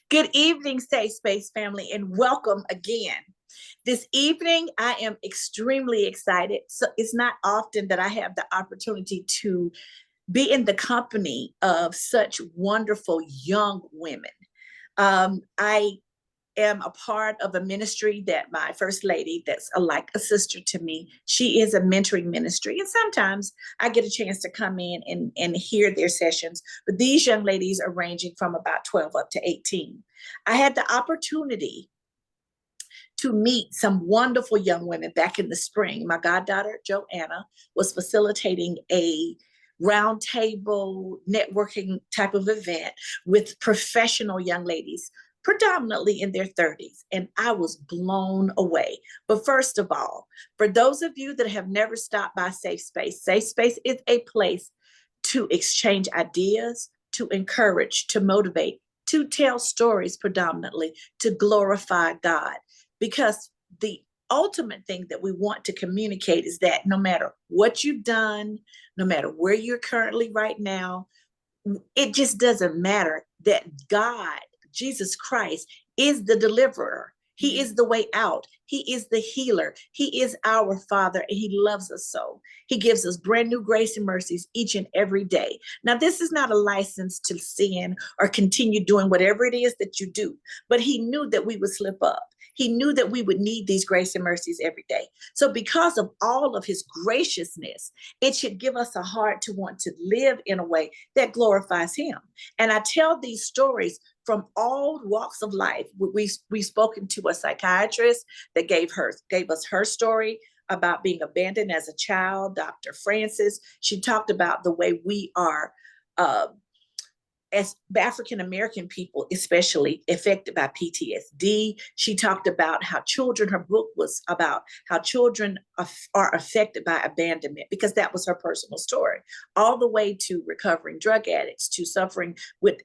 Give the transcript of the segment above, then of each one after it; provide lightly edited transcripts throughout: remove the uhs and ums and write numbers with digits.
Good evening, Safe Space family, and welcome again. This evening, I am extremely excited. So it's not often that I have the opportunity to be in the company of such wonderful young women. I am a part of a ministry that my first lady, that's like a sister to me, she is a mentoring ministry. And sometimes I get a chance to come in and hear their sessions. But these young ladies are ranging from about 12 up to 18. I had the opportunity to meet some wonderful young women back in the spring. My goddaughter, Joanna, was facilitating a roundtable networking type of event with professional young ladies, predominantly in their 30s. And I was blown away. But first of all, for those of you that have never stopped by Safe Space is a place to exchange ideas, to encourage, to motivate, to tell stories predominantly, to glorify God. Because the ultimate thing that we want to communicate is that no matter what you've done, no matter where you're currently right now, it just doesn't matter that God, Jesus Christ, is the deliverer. He is the way out. He is the healer. He is our Father, and He loves us so. He gives us brand new grace and mercies each and every day. Now, this is not a license to sin or continue doing whatever it is that you do, but He knew that we would slip up. He knew that we would need these grace and mercies every day. So because of all of His graciousness, it should give us a heart to want to live in a way that glorifies Him. And I tell these stories from all walks of life. We've spoken to a psychiatrist that gave us her story about being abandoned as a child. Dr. Francis, she talked about the way we are as African-American people, especially affected by PTSD. She talked about how children, her book was about how children are affected by abandonment, because that was her personal story, all the way to recovering drug addicts, to suffering with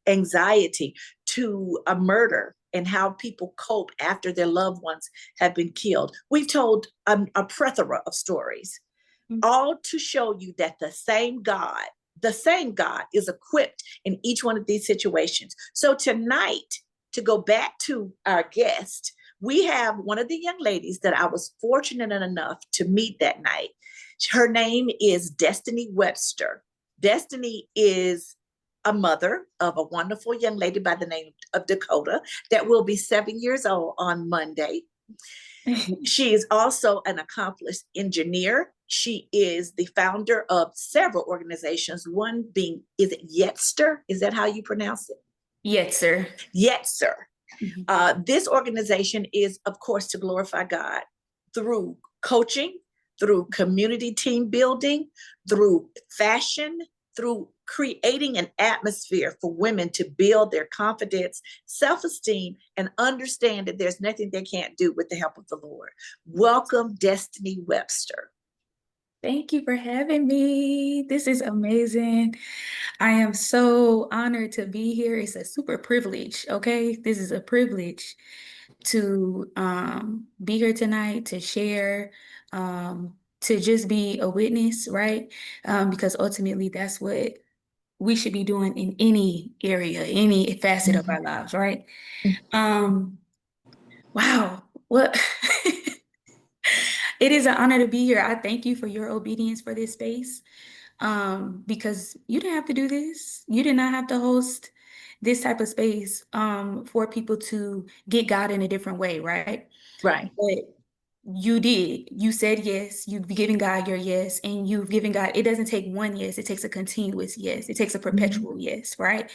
anxiety, to a murder, and how people cope after their loved ones have been killed. We've told a plethora of stories, all to show you that the same God is equipped in each one of these situations. So tonight, to go back to our guest, we have one of the young ladies that I was fortunate enough to meet that night. Her name is Destiny Webster. Destiny is a mother of a wonderful young lady by the name of Dakota that will be 7 years old on Monday. She is also an accomplished engineer. She is the founder of several organizations, one being, is it Webster? Is that how you pronounce it? Webster. Webster. This organization is, of course, to glorify God through coaching, through community team building, through fashion, through creating an atmosphere for women to build their confidence, self-esteem, and understand that there's nothing they can't do with the help of the Lord. Welcome, Destiny Webster. Thank you for having me. This is amazing. I am so honored to be here. It's a super privilege, okay? This is a privilege to be here tonight, to share, to just be a witness, right? Because ultimately that's what we should be doing in any area, any facet of our lives, right? Wow, what it is an honor to be here. I thank you for your obedience for this space, because you didn't have to do this. You did not have to host this type of space for people to get God in a different way, right? Right. But you did. You said yes. You've given God your yes, and you've given God. It doesn't take one yes. It takes a continuous yes. It takes a perpetual yes, right?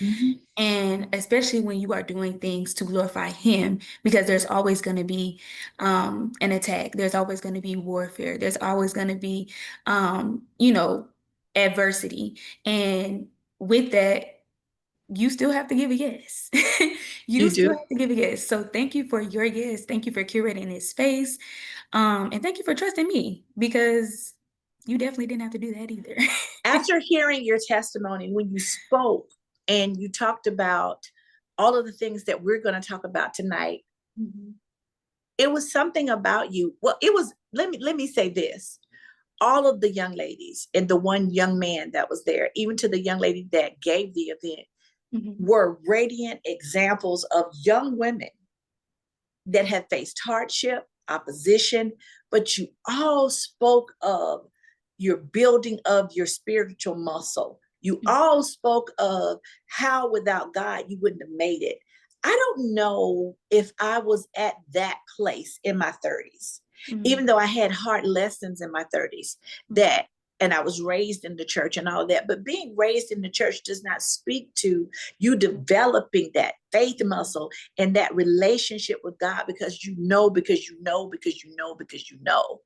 And especially when you are doing things to glorify Him, because there's always going to be an attack. There's always going to be warfare. There's always going to be, adversity. And with that, you still have to give a yes. You still have to give a yes. So thank you for your yes. Thank you for curating this space. And thank you for trusting me, because you definitely didn't have to do that either. After hearing your testimony, when you spoke and you talked about all of the things that we're going to talk about tonight, it was something about you. Well, it was, let me say this. All of the young ladies and the one young man that was there, even to the young lady that gave the event, Mhm. were radiant examples of young women that have faced hardship, opposition, but you all spoke of your building of your spiritual muscle. You all spoke of how without God you wouldn't have made it. I don't know if I was at that place in my 30s, Mhm. even though I had hard lessons in my 30s Mhm. that, and I was raised in the church and all that. But being raised in the church does not speak to you developing that faith muscle and that relationship with God because you know, because you know, because you know, because you know.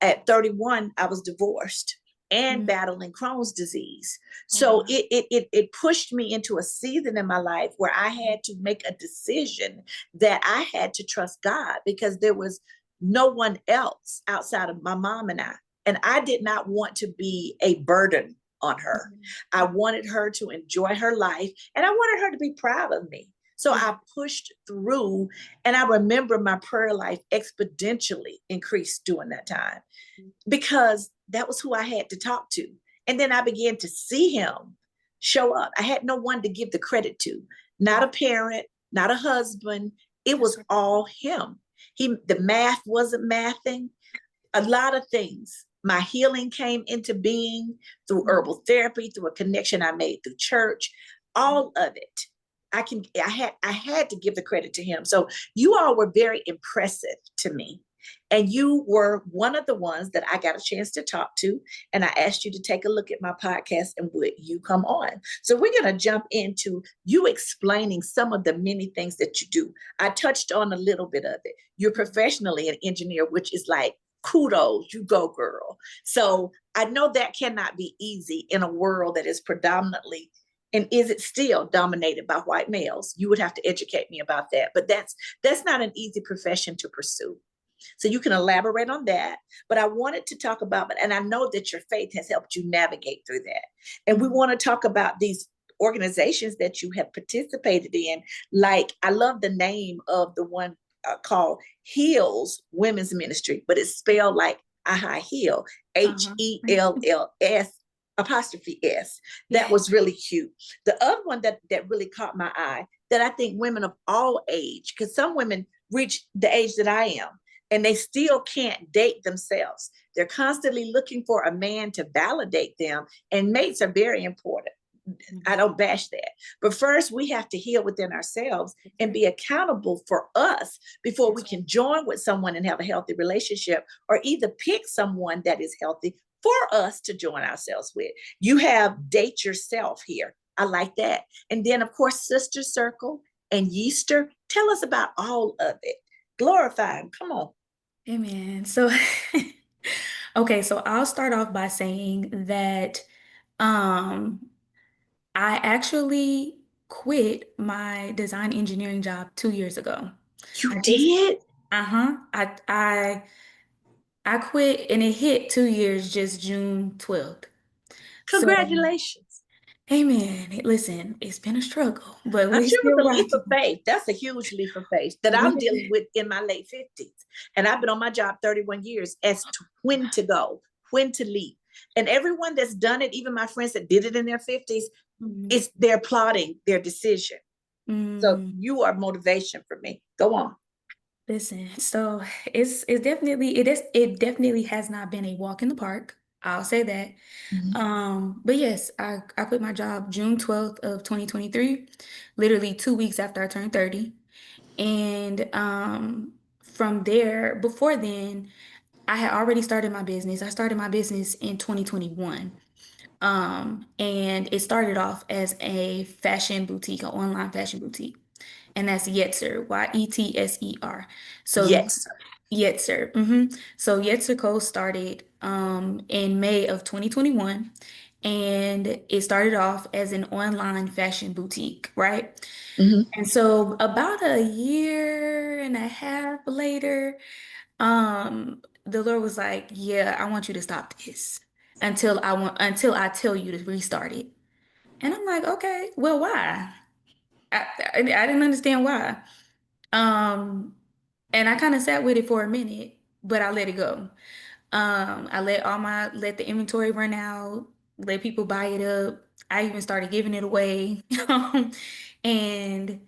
At 31, I was divorced and Mhm. battling Crohn's disease. Oh, So wow. it pushed me into a season in my life where I had to make a decision that I had to trust God because there was no one else outside of my mom and I. And I did not want to be a burden on her. I Mhm. wanted her to enjoy her life and I wanted her to be proud of me. So Yeah. I pushed through, and I remember my prayer life exponentially increased during that time because that was who I had to talk to. And then I began to see him show up. I had no one to give the credit to, not Yeah. a parent, not a husband. It That's was right. all him. The math wasn't mathing, a lot of things. My healing came into being through Mhm. herbal therapy, through a connection I made through church, all of it. I had to give the credit to him. So you all were very impressive to me. And you were one of the ones that I got a chance to talk to. And I asked you to take a look at my podcast and would you come on? So we're going to jump into you explaining some of the many things that you do. I touched on a little bit of it. You're professionally an engineer, which is like, kudos, you go, girl. So I know that cannot be easy in a world that is predominantly, and is it still dominated by white males? You would have to educate me about that. But that's not an easy profession to pursue. So you can elaborate on that. But I wanted to talk about, and I know that your faith has helped you navigate through that. And we Mhm. want to talk about these organizations that you have participated in. Like, I love the name of the one called Heels Women's Ministry, but it's spelled like a high heel, Uh-huh. HELLS apostrophe S. That Yeah. was really cute. The other one that really caught my eye that I think women of all age, because some women reach the age that I am and they still can't date themselves. They're constantly looking for a man to validate them, and mates are very important. I Mhm. don't bash that. But first, we have to heal within ourselves That's and right. be accountable for us before we That's right. can join with someone and have a healthy relationship, or either pick someone that is healthy for us to join ourselves with. You have date yourself here. I like that. And then, of course, Sister Circle and Yeaster. Tell us about all of it. Glorify him. Come on. Amen. So, okay, so I'll start off by saying that um I actually quit my design engineering job 2 years ago. You I just, did? uh-huh. I quit and it hit 2 years just June 12th. So, Congratulations. amen. Listen, it's been a struggle, but I'm we're sure it was still a leap of rocking. faith. That's a huge leap of faith that I'm We, dealing with in my late 50s. And I've been on my job 31 years as to when to go, when to leave. And everyone that's done it, even my friends that did it in their 50s, Mhm. it's they're plotting their decision. So Mm, you are motivation for me. Go on. listen, so it definitely has not been a walk in the park. I'll say that. Mhm. But yes, I quit my job June 12th of 2023, literally 2 weeks after I turned 30. And from there, before then, I had already started my business. I started my business in 2021. And it started off as a fashion boutique, an online fashion boutique. And that's Yetzer, Yetser. So Yes. Yetzer. So Yetzer Co. started in May of 2021. And it started off as an online fashion boutique, right? Mhm. And so about a year and a half later, the Lord was like, "Yeah, I want you to stop this until I tell you to restart it." And I'm like, "Okay, well, why?" I didn't understand why. Um, and I kind of sat with it for a minute, but I let it go. I let the inventory run out, let people buy it up. I even started giving it away. And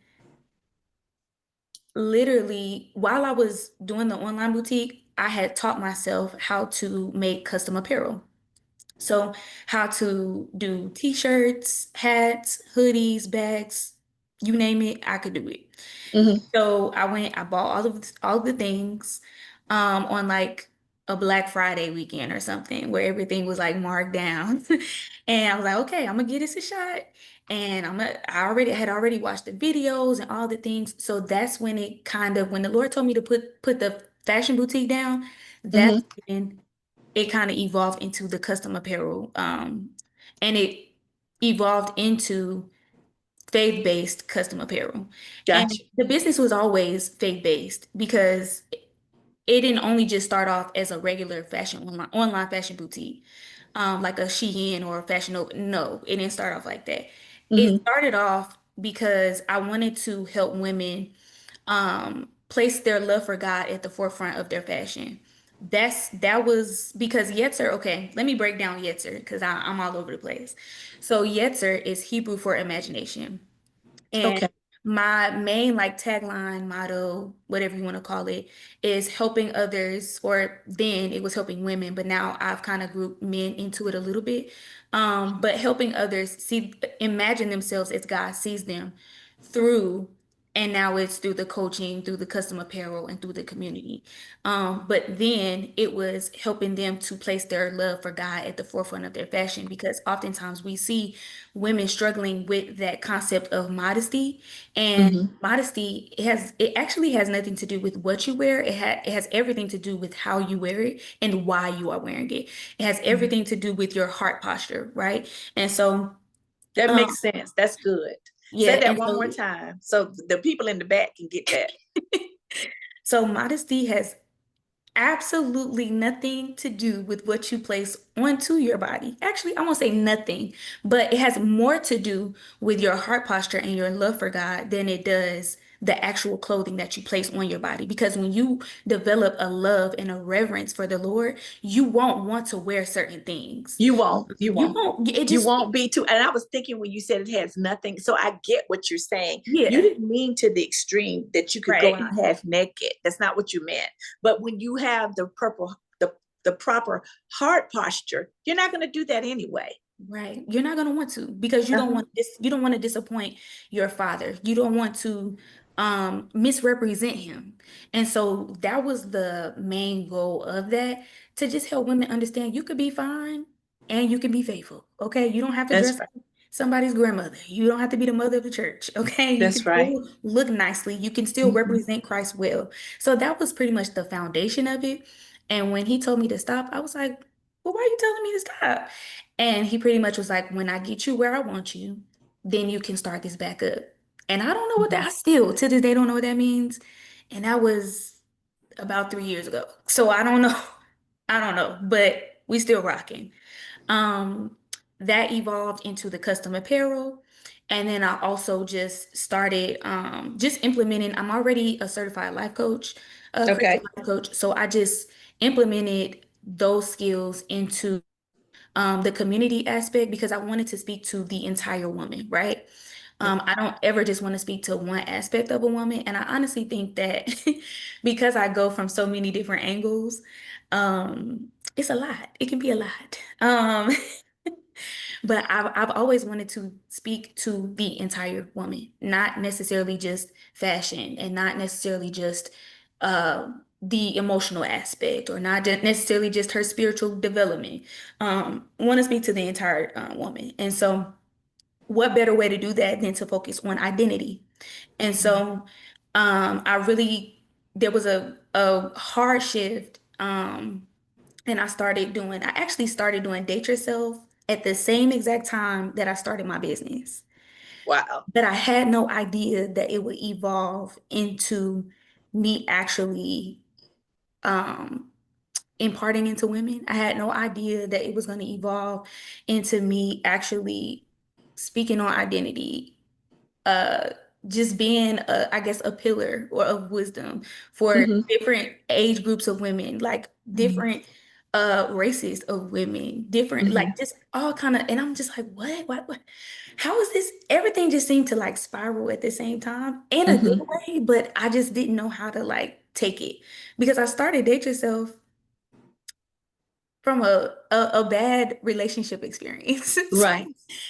literally, while I was doing the online boutique, I had taught myself how to make custom apparel. So, how to do t-shirts, hats, hoodies, bags, you name it, I could do it. Hmm. So I bought all of the things on like a Black Friday weekend or something where everything was like marked down. And I was like, okay, I'm gonna give this a shot. And I already watched the videos and all the things. So that's when it kind of when the Lord told me to put the fashion boutique down, that's Hmm. when it kind of evolved into the custom apparel. And it evolved into faith-based custom apparel. And Gotcha. the business was always faith-based because it didn't only just start off as a regular fashion online fashion boutique, like a Shein or a Fashion Nova. No, it didn't start off like that. It Hmm. started off because I wanted to help women place their love for God at the forefront of their fashion. That was because Yetzer, okay, let me break down Yetzer because I'm all over the place. So Yetzer is Hebrew for imagination. And Okay. my main like tagline, motto, whatever you want to call it, is helping others, or then it was helping women, but now I've kind of grouped men into it a little bit. But helping others imagine themselves as God sees them through, and now it's through the coaching, through the custom apparel, and through the community. But then it was helping them to place their love for God at the forefront of their fashion because oftentimes we see women struggling with that concept of modesty. And Hmm. modesty it actually has nothing to do with what you wear. It has everything to do with how you wear it and why you are wearing it. It has everything to do with your heart posture, right? And so That um makes sense. That's good. yeah, Say that and one more time so the people in the back can get that. so modesty has absolutely nothing to do with what you place onto your body. Actually, I won't say nothing, but it has more to do with your heart posture and your love for God than it does the actual clothing that you place on your body. Because when you develop a love and a reverence for the Lord, you won't want to wear certain things. You won't. You You won't. won't, it You just, won't be too. And I was thinking when you said it has nothing. So I get what you're saying. You yeah, didn't mean to the extreme that you could go right, out half naked. That's not what you meant. But when you have the proper heart posture, you're not going to do that anyway. right. You're not gonna want to because Uh-huh. you don't want to disappoint your father. You don't want to misrepresent him. And so that was the main goal of that, to just help women understand you could be fine and you can be faithful. Okay. You don't have to That's dress right. like somebody's grandmother. You don't have to be the mother of the church. Okay. You can That's right. still look nicely. You can still Mhm. represent Christ well. So that was pretty much the foundation of it. And when he told me to stop, I was like, well, why are you telling me to stop? And he pretty much was like, when I get you where I want you, then you can start this back up. And I don't know what that, I Mhm. still to this day don't know what that means. And that was about 3 years ago. So I don't know. I don't know, but we still rocking. Um, that evolved into the custom apparel. And then I also just started just implementing. I'm already a certified life coach, a Christian Okay. life coach. So I just implemented those skills into the community aspect because I wanted to speak to the entire woman, right? I don't ever just want to speak to one aspect of a woman. And I honestly think that because I go from so many different angles, it's a lot. It can be a lot. But I've always wanted to speak to the entire woman, not necessarily just fashion and not necessarily just the emotional aspect or not necessarily just her spiritual development. Want to speak to the entire woman. And so, what better way to do that than to focus on identity? And so, I really, there was a hard shift. And I actually started doing Date Yourself at the same exact time that I started my business. Wow. But I had no idea that it would evolve into me actually um, imparting into women. I had no idea that it was going to evolve into me actually speaking on identity, uh just being I guess a pillar or of wisdom for Hmm. different age groups of women, like Hmm. different races of women, different, like Mhm. just all kind of, and I'm just like, what? How is this? Everything just seemed to like spiral at the same time in a good Mhm. way, but I just didn't know how to like take it because I started Date Yourself from a bad relationship experience. Right.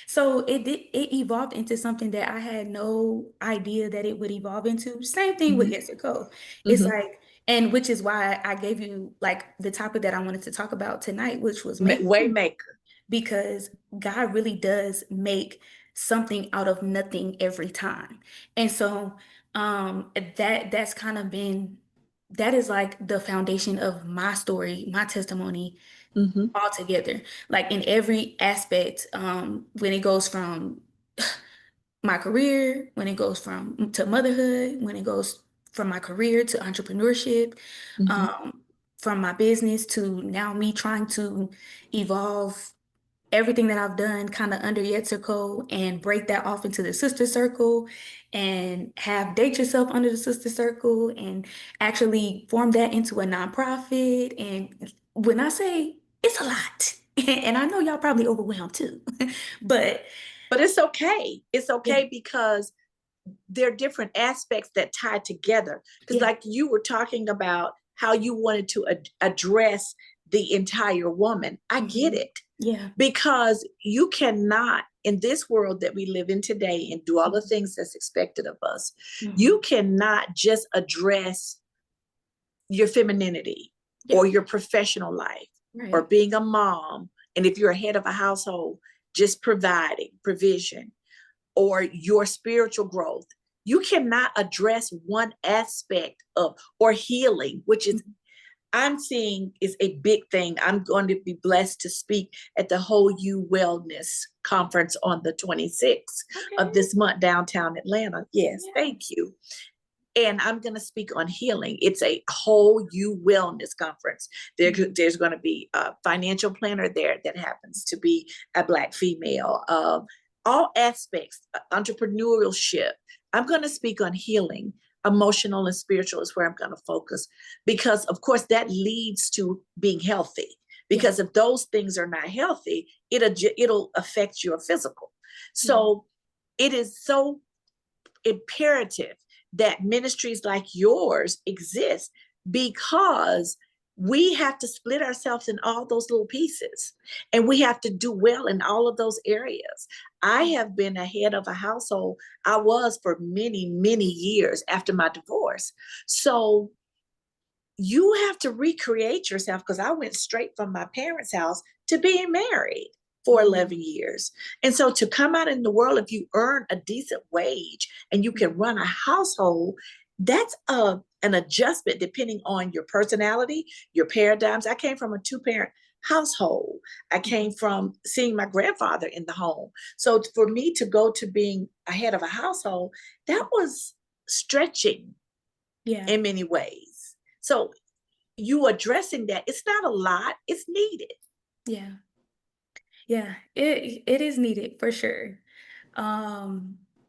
So it evolved into something that I had no idea that it would evolve into. Same thing with Mhm. Yes or Co. It's Mhm. like, and which is why I gave you like the topic that I wanted to talk about tonight, which was making, Waymaker. because God really does make something out of nothing every time. And so that's kind of been, that is like the foundation of my story, my testimony Mhm. altogether. Like in every aspect, when it goes from my career, when it goes from to motherhood, when it goes from my career to entrepreneurship, Mhm. um, from my business to now me trying to evolve everything that I've done kind of under Yetzer and break that off into the sister circle and have Date Yourself under the sister circle and actually form that into a nonprofit. And when I say it's a lot, and I know y'all probably overwhelmed too, but But it's okay. It's yeah, okay because there are different aspects that tie together. Because, yeah, like you were talking about how you wanted to address the entire woman, I get mhm, it. yeah, Because you cannot, in this world that we live in today and do all the mhm, things that's expected of us, you mhm, cannot just address your femininity yeah, or your professional life or right, being a mom. And if you're a head of a household, just providing provision or your spiritual growth. You cannot address one aspect of or healing, which is mhm, I'm seeing is a big thing. I'm going to be blessed to speak at the Whole You Wellness Conference on the 26th of okay, this month downtown Atlanta. Yes, yeah, thank you. And I'm going to speak on healing. It's a Whole You Wellness Conference. mhm, There's going to be a financial planner there that happens to be a Black female. All aspects, entrepreneurship. I'm going to speak on healing. Emotional and spiritual is where I'm going to focus because, of course, that leads to being healthy. yeah, Because if those things are not healthy, it'll affect your physical. yeah, So it is so imperative that ministries like yours exist because we have to split ourselves in all those little pieces and we have to do well in all of those areas. I have been a head of a household. I was for many, many years after my divorce. So you have to recreate yourself because I went straight from my parents' house to being married for mhm, 11 years. And so to come out in the world, if you earn a decent wage and you can run a household, that's an adjustment depending on your personality, your paradigms. I came from a two-parent household. I mhm, came from seeing my grandfather in the home. So for me to go to being a head of a household, that was stretching yeah, in many ways. So you addressing that, it's not a lot, it's needed. yeah. Yeah, it is needed for sure.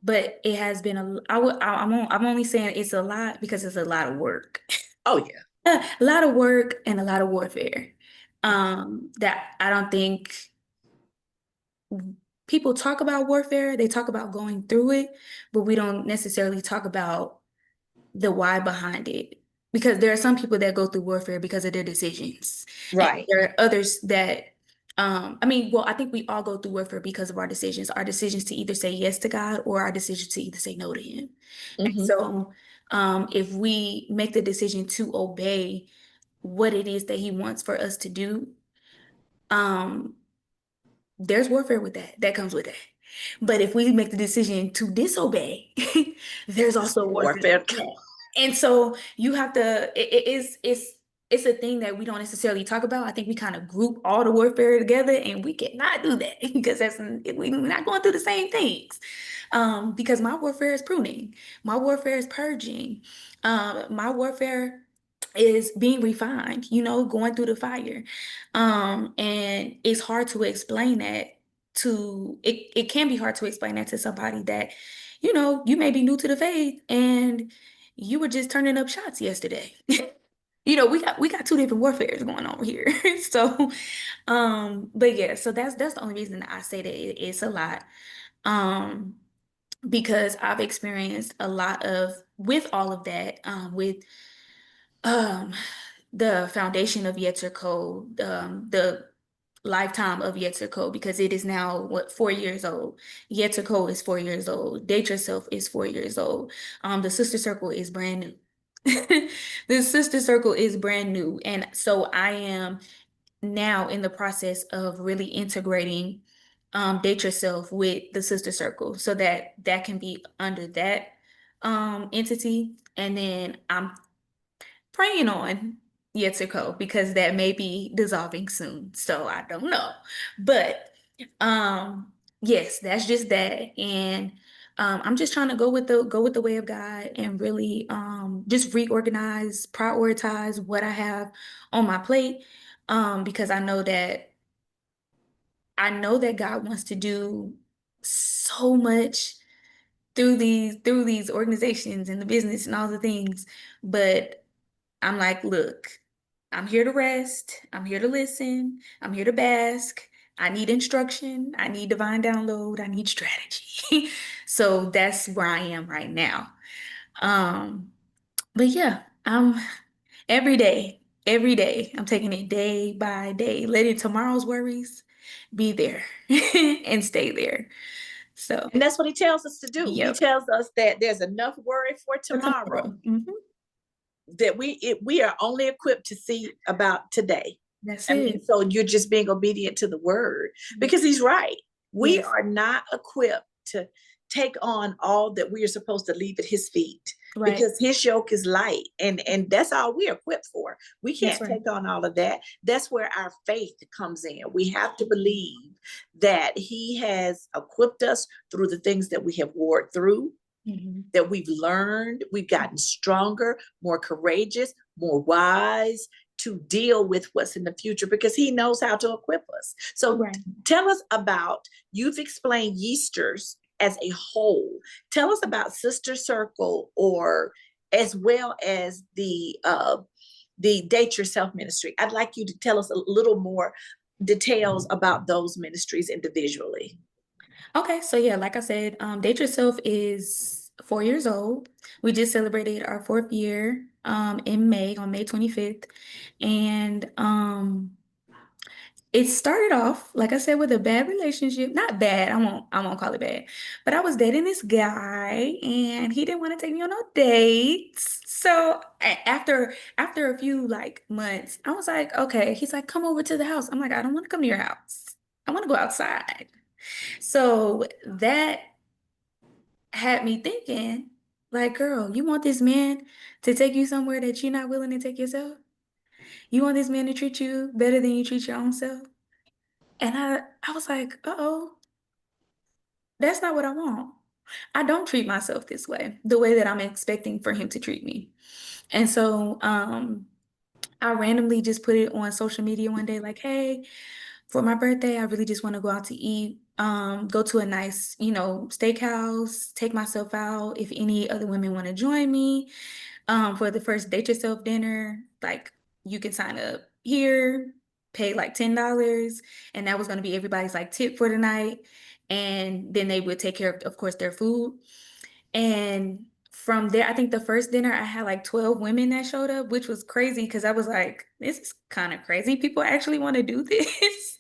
But it has been I'm only saying it's a lot because it's a lot of work. Oh yeah. A lot of work and a lot of warfare. That I don't think people talk about warfare, they talk about going through it, but we don't necessarily talk about the why behind it. Because there are some people that go through warfare because of their decisions. And Right. there are others that, I mean, well, I think we all go through warfare because of our decisions to either say yes to God or our decision to either say no to Him. And Mm-hmm. so, if we make the decision to obey what it is that He wants for us to do, um, there's warfare with that. That comes with that. But if we make the decision to disobey, there's It's also warfare warfare. with that. And so you have to, it's a thing that we don't necessarily talk about. I think we kind of group all the warfare together and we cannot do that because we're not going through the same things. Because my warfare is pruning, my warfare is purging, my warfare is being refined, going through the fire. And it's hard to explain that it can be hard to explain that to somebody that, you may be new to the faith and you were just turning up shots yesterday. we got two different warfares going on here. So, but yeah, so that's the only reason I say that it's a lot. Um, because I've experienced a lot of with all of that, with um the foundation of Yetzer Code, the lifetime of Yetzer Code, because it is now what 4 years old. Yetzer Code is 4 years old. Date Yourself is 4 years old. The Sister Circle is brand new. The Sister Circle is brand new, and so I am now in the process of really integrating Date Yourself with the Sister Circle, so that that can be under that entity, and then I'm praying on Yetsuko because that may be dissolving soon. So I don't know. But yes, that's just that. And I'm just trying to go with the way of God and really just reorganize, prioritize what I have on my plate. Because I know that God wants to do so much through these organizations and the business and all the things. But I'm like, look, I'm here to rest. I'm here to listen. I'm here to bask. I need instruction. I need divine download. I need strategy. So that's where I am right now. Um, but yeah, I'm every day, I'm taking it day by day, letting tomorrow's worries be there and stay there. So, And that's what he tells us to do. He yep, tells us that there's enough worry for for tomorrow, tomorrow. Mhm. that we are only equipped to see about today. That's I mean, it. so you're just being obedient to the word, Mhm. because he's right. We Yes, are not equipped to take on all that we are supposed to leave at his feet, right. because his yoke is light, and that's all we're equipped for. We That's can't right. take on all of that. That's where our faith comes in. We have to believe that he has equipped us through the things that we have warred through, Mhm. that we've learned, we've gotten stronger, more courageous, more wise to deal with what's in the future, because he knows how to equip us. So Right. tell us about, you've explained Yeasters as a whole. Tell us about Sister Circle, or as well as the Date Yourself ministry. I'd like you to tell us a little more details about those ministries individually. Okay, so yeah, like I said, Date Yourself is 4 years old. We just celebrated our fourth year in May, on May 25th. And it started off, like I said, with a bad relationship. Not bad, I won't call it bad. But I was dating this guy and he didn't want to take me on no dates. So after a few like months, I was like, okay, he's like, come over to the house. I'm like, I don't want to come to your house. I want to go outside. So that had me thinking, like, girl, you want this man to take you somewhere that you're not willing to take yourself? You want this man to treat you better than you treat your own self? And I was like, uh-oh, that's not what I want. I don't treat myself this way, the way that I'm expecting for him to treat me. And so I randomly just put it on social media one day, like, hey, for my birthday, I really just want to go out to eat, go to a nice, steakhouse, take myself out. If any other women want to join me, for the first Date Yourself dinner, like you can sign up here, pay like $10, and that was going to be everybody's like tip for the night. And then they would take care of course, their food. And from there, I think the first dinner I had like 12 women that showed up, which was crazy because I was like, this is kind of crazy. People actually want to do this.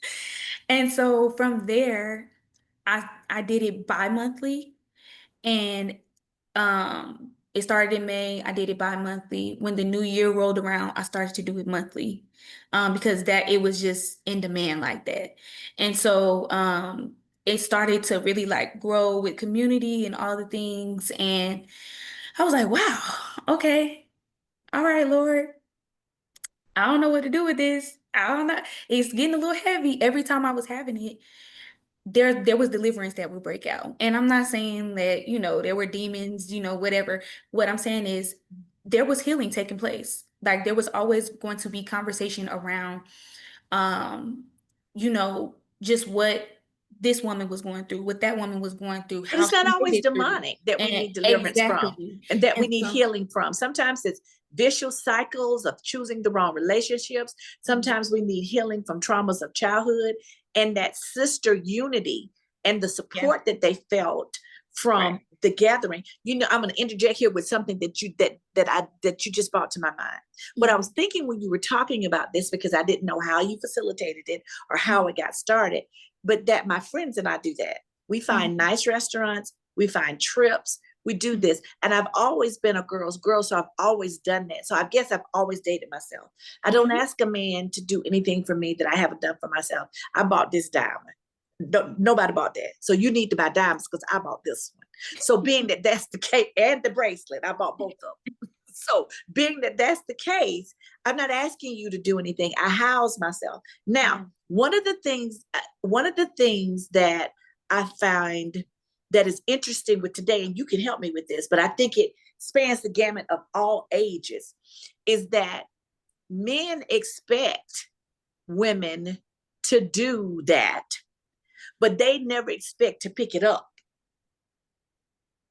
And so from there, I did it bi-monthly, and it started in May. I did it bi-monthly. When the new year rolled around, I started to do it monthly. Because that it was just in demand like that. And so it started to really like grow with community and all the things. And I was like, wow, okay. All right, Lord. I don't know what to do with this. I don't know. It's getting a little heavy every time I was having it. There was deliverance that would break out. And I'm not saying that, there were demons, whatever. What I'm saying is there was healing taking place. Like there was always going to be conversation around um, just what this woman was going through, what that woman was going through, But how it's not she made always it through. demonic that we And need deliverance from, exactly. and that we And need so healing from. Sometimes it's vicious cycles of choosing the wrong relationships. Sometimes we need healing from traumas of childhood, and that sister unity and the Yeah. support that they felt Right. from the gathering. I'm going to interject here with something that you just brought to my mind. What I Yeah. was thinking when you were talking about this, because I didn't know how you facilitated it or how Mhm. it got started, but that my friends and I do that. We find Mhm. nice restaurants, we find trips, we do Mhm. this. And I've always been a girl's girl, so I've always done that. So I guess I've always dated myself. I don't Mhm. ask a man to do anything for me that I haven't done for myself. I bought this diamond. No, nobody bought that. So you need to buy diamonds because I bought this one. So being that that's the case, and the bracelet, I bought both of them. So being that that's the case, I'm not asking you to do anything. I house myself. Now, Yeah. one of the things that I find that is interesting with today, and you can help me with this, but I think it spans the gamut of all ages, is that men expect women to do that, but they never expect to pick it up.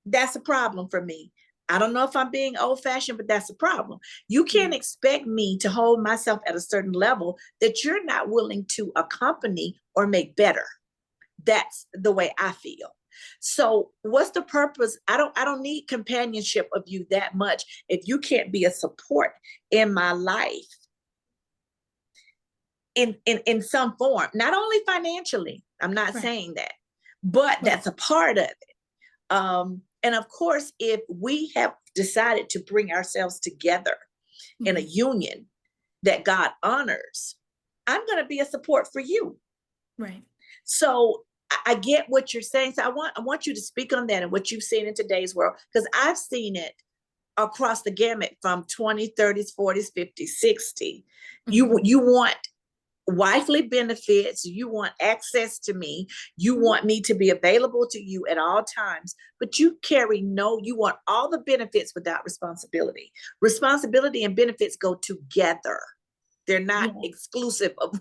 That's a problem for me. I don't know if I'm being old fashioned, but that's a problem. You Yeah. can't expect me to hold myself at a certain level that you're not willing to accompany or make better. That's the way I feel. So what's the purpose? I don't need companionship of you that much if you can't be a support in my life in some form, not only financially. I'm not Right. saying that, but Right. that's a part of it. And of course, if we have decided to bring ourselves together in a Mhm. union that God honors, I'm going to be a support for you. Right. So I get what you're saying. So I want you to speak on that and what you've seen in today's world, because I've seen it across the gamut from 20s, 30s, 40s, 50s, 60s. You Mhm. you want wifely benefits, you want access to me, you Mhm. want me to be available to you at all times, but you want all the benefits without responsibility. Responsibility and benefits go together. They're not Yeah. exclusive of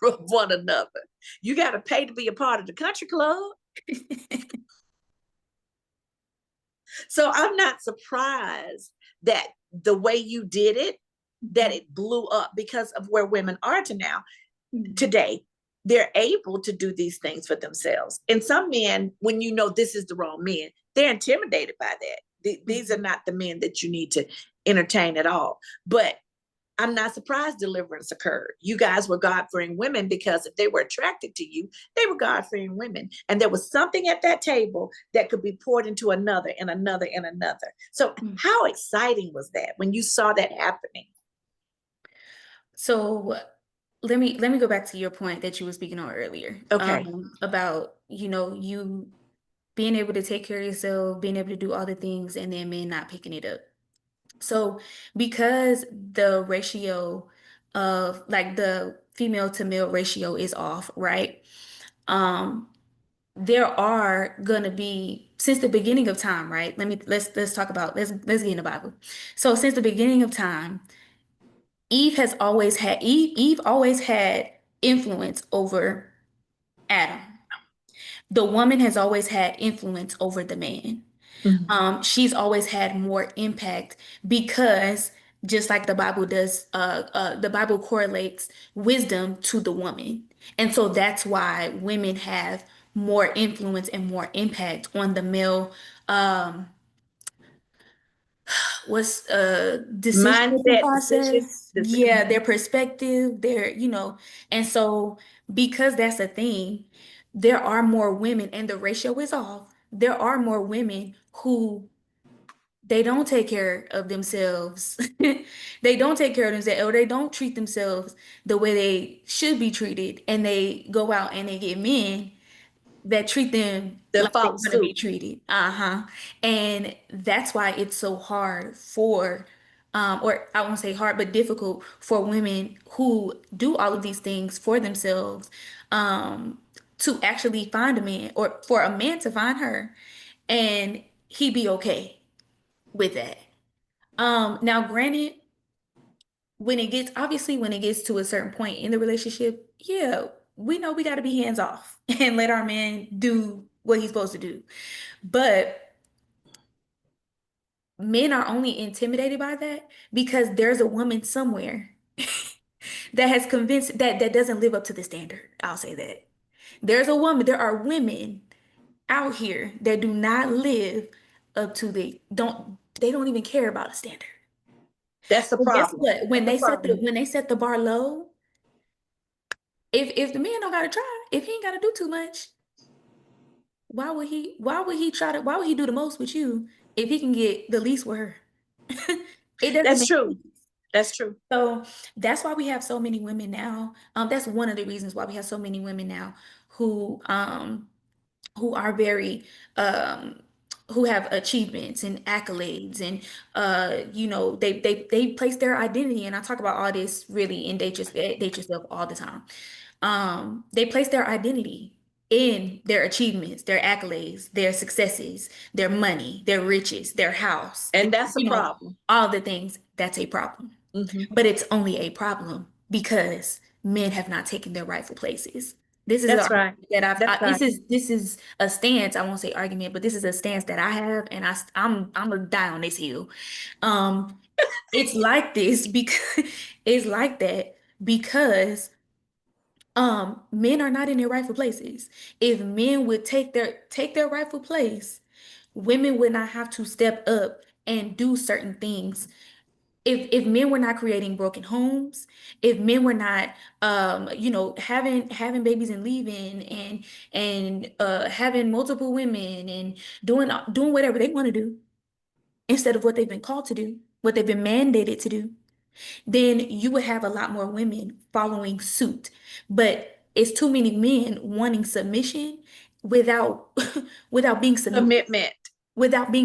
one another. You got to pay to be a part of the country club. So I'm not surprised that the way you did it, that Mhm. it blew up because of where women are to now. Mhm. Today, they're able to do these things for themselves. And some men, when you know this is the wrong men, they're intimidated by that. These are Mhm. not the men that you need to entertain at all. But I'm not surprised deliverance occurred. You guys were God fearing women, because if they were attracted to you, they were God fearing women. And there was something at that table that could be poured into another and another and another. So, Mhm. how exciting was that when you saw that happening? So let me go back to your point that you were speaking on earlier, Okay. about you being able to take care of yourself, being able to do all the things, and then men not picking it up. So because the ratio of like the female to male ratio is off, right? Um, there are gonna be since the beginning of time, right? Let's talk about let's get in the Bible. So since the beginning of time, Eve always had influence over Adam. The woman has always had influence over the man. Mhm. She's always had more impact because just like the Bible does, the Bible correlates wisdom to the woman. And so that's why women have more influence and more impact on the male, um, what's decision making Mindset, process. Yeah, mhm. their perspective, and so because that's a thing, there are more women, and the ratio is off. There are more women who they don't take care of themselves. They don't take care of themselves, or they don't treat themselves the way they should be treated, and they go out and they get men that treat them The like they false want to be suit. treated. Uh-huh. And that's why it's so hard for or I won't say hard, but difficult for women who do all of these things for themselves to actually find a man, or for a man to find her and he be okay with that. Now granted, when it gets to a certain point in the relationship, yeah, we know we got to be hands off and let our man do what he's supposed to do. But men are only intimidated by that because there's a woman somewhere that has convinced that doesn't live up to the standard. I'll say that. There are women out here that do not live up to they don't even care about a standard. That's the But guess problem. what? That's the problem. When they set the bar low, if the man don't gotta try, if he ain't gotta do too much, why would he do the most with you if he can get the least with her? It doesn't That's make true. sense. That's true. So that's why we have so many women now. That's one of the reasons why we have so many women now who are very um who have achievements and accolades, and they place their identity, and I talk about all this really in Date Yourself all the time. They place their identity in their achievements, their accolades, their successes, their money, their riches, their house, And that's a problem. all the things. That's a problem. Hmm. But it's only a problem because men have not taken their rightful places. This is an That's right. argument that That's right. this is a stance. I won't say argument, but this is a stance that I have, and I'm gonna die on this hill. Um, it's like this because it's like that because men are not in their rightful places. If men would take their rightful place, women would not have to step up and do certain things. If men were not creating broken homes, if men were not having babies and leaving, and having multiple women and doing whatever they want to do instead of what they've been called to do, what they've been mandated to do, then you would have a lot more women following suit. But it's too many men wanting submission without without being Commitment.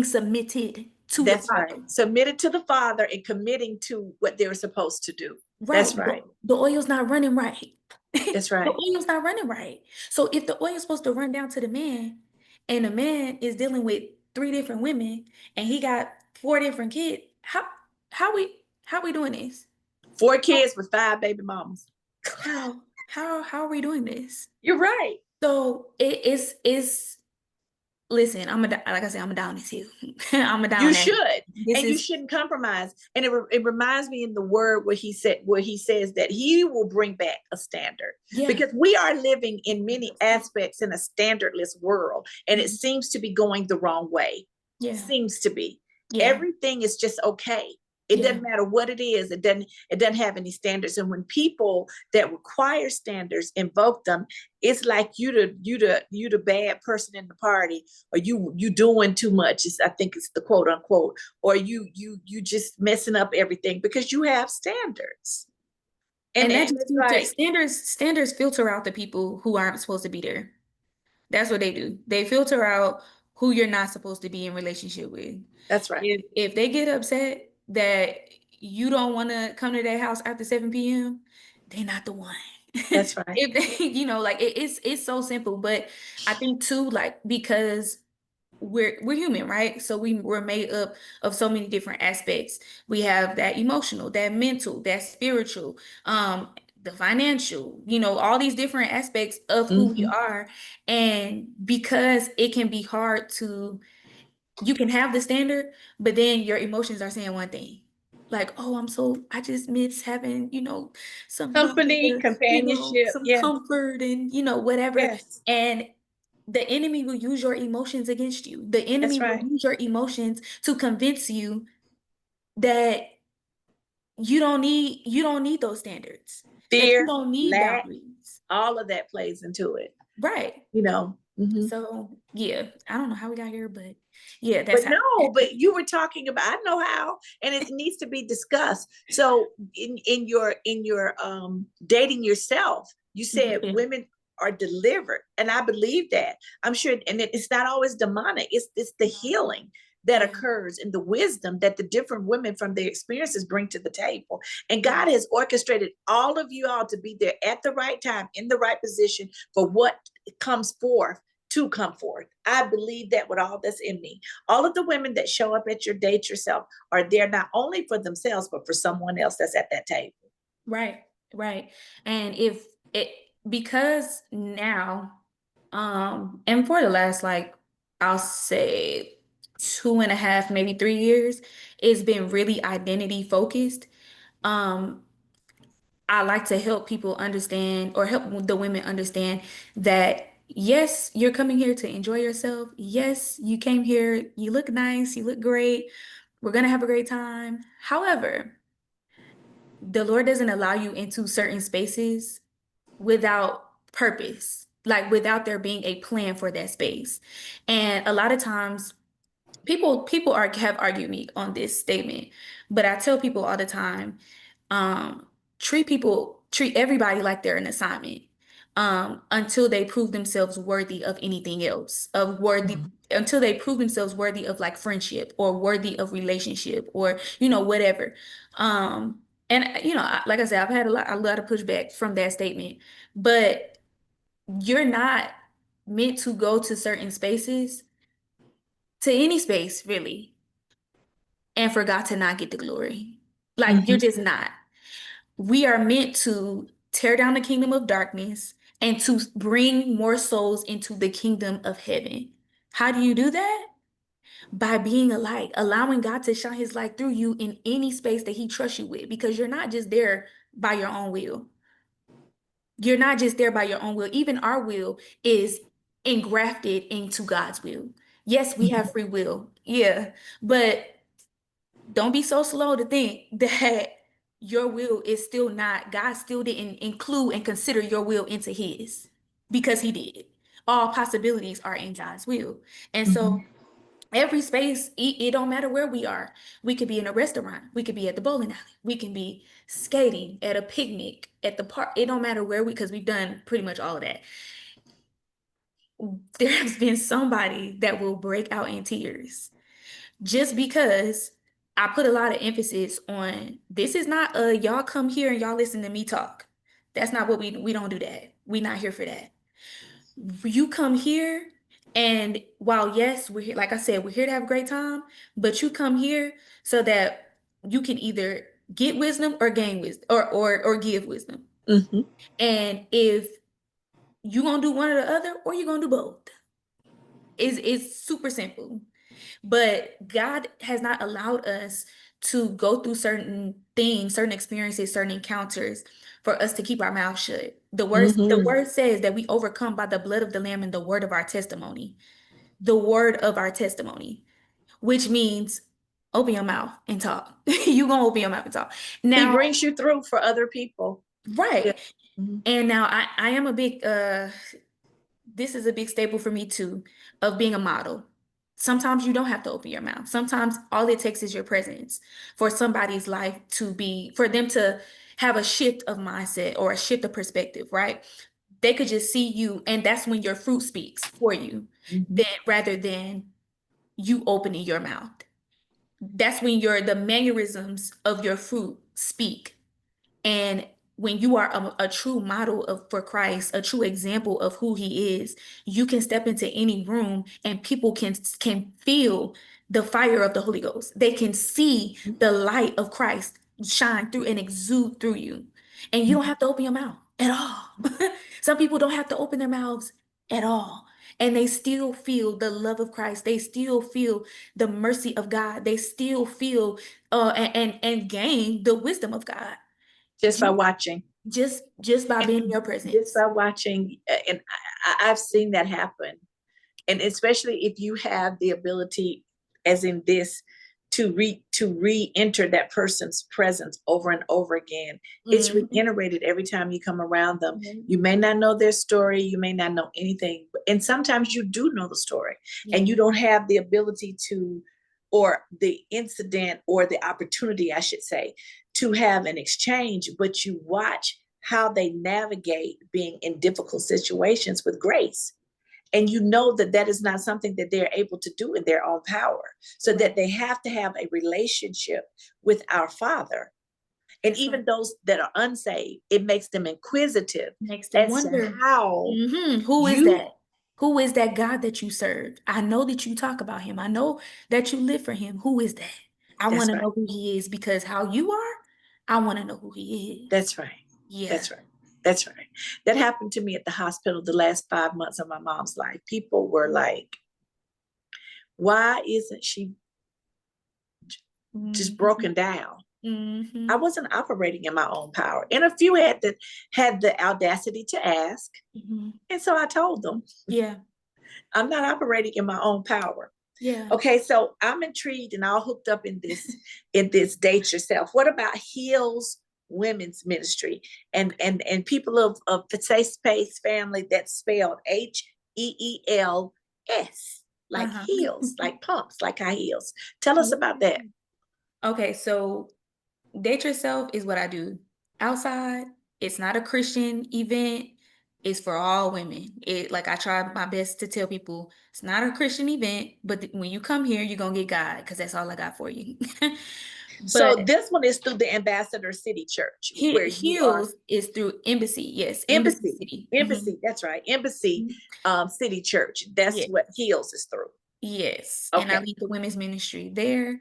submitted to the That's right. father. Submitted to the Father and committing to what they're supposed to do. Right. That's right. The oil's not running right. That's The right. oil's not running right. So if the oil's supposed to run down to the man, and the man is dealing with three different women, and he got four different kids, how we how we doing this? 4 kids with 5 baby mamas. How are we doing this? You're right. So it's listen, like I said, I'm a down this hill. I'm a down You that. should, This and you is shouldn't compromise. And it reminds me in the word where he says that he will bring back a standard, yeah. because we are living in many aspects in a standardless world, and it Mhm. seems to be going the wrong way. Yeah. Seems to be. Yeah. Everything is just okay. It Yeah. doesn't matter what it is. It doesn't have any standards. And when people that require standards invoke them, it's like you the bad person in the party, or you doing too much. I think it's the quote unquote, or you just messing up everything because you have standards. And And that and just it's like, standards filter out the people who aren't supposed to be there. That's what they do. They filter out who you're not supposed to be in relationship with. that's right. If they get upset that you don't want to come to their house after 7 p.m., they're not the one. That's right. If they, like it's so simple. But I think too, like, because we're human, right? So we're made up of so many different aspects. We have that emotional, that mental, that spiritual, the financial, all these different aspects of who we Hmm. are. And because it can be hard you can have the standard, but then your emotions are saying one thing. Like, oh, I just miss having, some love, Company, companionship. some Yes. comfort and, whatever. Yes. And the enemy will use your emotions against you. The That's enemy will right. use your emotions to convince you that you don't need those standards, that you Fear, don't need lack, boundaries. all of that plays into it. Right. Mhm. So yeah, I don't know how we got here, but yeah, But that's how. no, but you were talking about, I know how, and it needs to be discussed. So in your dating yourself, you said Yeah. women are delivered, and I believe that. I'm sure, and it's not always demonic. It's the healing that Yeah. occurs and the wisdom that the different women from their experiences bring to the table. And Yeah. God has orchestrated all of you all to be there at the right time, in the right position for what comes forth to come forth. I believe that with all that's in me. All of the women that show up at your Date Yourself are there not only for themselves, but for someone else that's at that table. Right, right. And if it because now, and for the last, like, I'll say 2.5, maybe 3 years, it's been really identity focused. Um, I like to help people understand or help the women understand that yes, you're coming here to enjoy yourself. Yes, you came here, you look nice, you look great. We're gonna have a great time. However, the Lord doesn't allow you into certain spaces without purpose, like without there being a plan for that space. And a lot of times people are have argued me on this statement, but I tell people all the time, um, treat everybody like they're an assignment, until they prove themselves worthy of anything else, of worthy Mhm. until they prove themselves worthy of like friendship or worthy of relationship or whatever. And like I said, I've had a lot of pushback from that statement, but you're not meant to go to certain spaces, to any space really, and for God to not get the glory. Like you're Mhm. just not. We are meant to tear down the kingdom of darkness and to bring more souls into the kingdom of heaven. How do you do that? By being a light, allowing God to shine his light through you in any space that he trusts you with, because you're not just there by your own will. You're not just there by your own will. Even our will is engrafted into God's will. Yes, we have Mhm. free will. Yeah. But don't be so slow to think that your will is still not, God still didn't include and consider your will into his, because he did. All possibilities are in God's will. And so Mhm. every space, it don't matter where we are. We could be in a restaurant, we could be at the bowling alley, we can be skating at a picnic at the park. It don't matter where because we've done pretty much all of that. There's been somebody that will break out in tears just because I put a lot of emphasis on this is not y'all come here and y'all listen to me talk. That's not what we don't do that. We not here for that. You come here, and while yes, we're here, like I said, we're here to have a great time, but you come here so that you can either get wisdom or gain wisdom, or give wisdom. Mhm. And if you gonna do one or the other, or you gonna do both. It's super simple. But God has not allowed us to go through certain things, certain experiences, certain encounters for us to keep our mouth shut. The Mhm. word says that we overcome by the blood of the Lamb and the word of our testimony. The word of our testimony, which means open your mouth and talk. You gonna open your mouth and talk. He Now, brings you through for other people. Yeah. right. Mhm. And now I am a big this is a big staple for me too, of being a model. Sometimes you don't have to open your mouth. Sometimes all it takes is your presence for somebody's life for them to have a shift of mindset or a shift of perspective, right? They could just see you, and that's when your fruit speaks for you, Mhm. then rather than you opening your mouth. That's when the mannerisms of your fruit speak. And when you are a true model for Christ, a true example of who he is, you can step into any room and people can feel the fire of the Holy Ghost. They can see the light of Christ shine through and exude through you. And you don't Mhm. have to open your mouth at all. Some people don't have to open their mouths at all. And they still feel the love of Christ. They still feel the mercy of God. They still feel and gain the wisdom of God. Just by Ju- watching. just by being in your Just presence. by watching, and I've seen that happen. And especially if you have the ability, as in this, to re-enter that person's presence over and over again. It's Mhm. reiterated every time you come around them. Mhm. You may not know their story, you may not know anything, and sometimes you do know the story, and Yeah. you don't have the ability to, or the incident, or the opportunity, I should say, to have an exchange, but you watch how they navigate being in difficult situations with grace, and you know that that is not something that they're able to do in their own power, so Right. that they have to have a relationship with our Father. And That's right. even those that are unsaved, it makes them inquisitive Makes them as to wonder, how who is you, that? Who is that God that you serve? I know that you talk about him. I know that you live for him. Who is that? I want that's to right, know who he is because how you are, I want to know who he is. that's right, Yeah. that's right, that's right. That happened to me at the hospital the last 5 months of my mom's life. People were like, Why isn't she just Mhm. broken down? I Mhm. wasn't operating in my own power. And a few had the audacity to ask. Mhm. And so I told them, Yeah. I'm not operating in my own power. Yeah. Okay, so I'm intrigued and all hooked up in this date yourself. What about Heals Women's Ministry and people of the safe space family that's spelled HEELS, like Uh-huh. heels, like pumps, like high heels. Tell us about that. Okay, so date yourself is what I do. Outside, it's not a Christian event. It's for all women. It like I try my best to tell people it's not a Christian event, but when you come here, you're gonna get God because that's all I got for you. But So this one is through the Ambassador City Church, where you are. Heels is through Embassy. Yes, Embassy Embassy, City. Embassy, that's right. Embassy Mhm. City Church. That's Yeah. what Heals is through. Yes. And I Okay. lead the women's ministry there.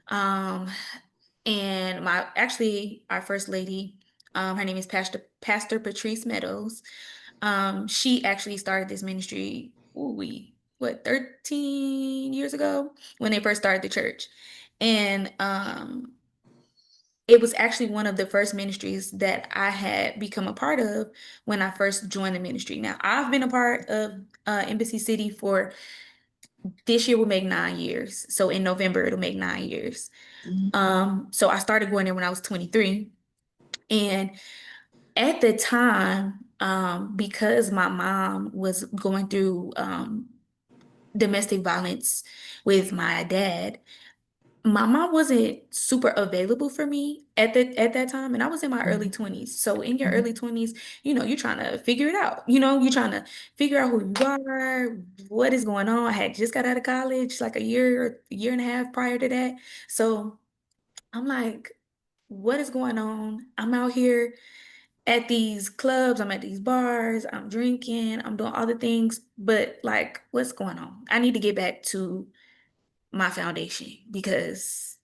Um, and my actually our first lady, her name is Pastor Patrice Meadows. She actually started this ministry, ooh, 13 years ago when they first started the church. And it was actually one of the first ministries that I had become a part of when I first joined the ministry. Now, I've been a part of Embassy City for this year will make 9 years. So in November, it'll make 9 years. Mhm. So I started going there when I was 23. And at the time, because my mom was going through domestic violence with my dad, my mom wasn't super available for me at that time, and I was in my early Mhm. 20s. So in your Mhm. early 20s, you're trying to figure it out. You're trying to figure out who you are, what is going on. I had just got out of college like a year or a year and a half prior to that. So I'm like, what is going on? I'm out here at these clubs, I'm at these bars, I'm drinking, I'm doing all the things, but like, what's going on? I need to get back to my foundation because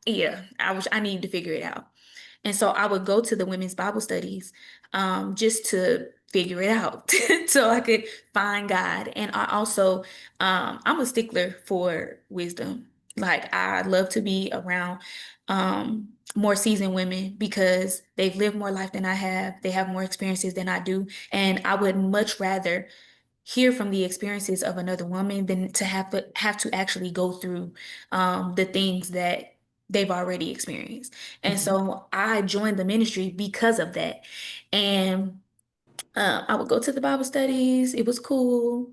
yeah, I needed to figure it out. And so I would go to the women's Bible studies just to figure it out so I could find God. And I also, I'm a stickler for wisdom. Like I love to be around more seasoned women because they've lived more life than I have. They have more experiences than I do. And I would much rather hear from the experiences of another woman than to have to actually go through the things that they've already experienced. And Mhm. so I joined the ministry because of that. And I would go to the Bible studies. It was cool.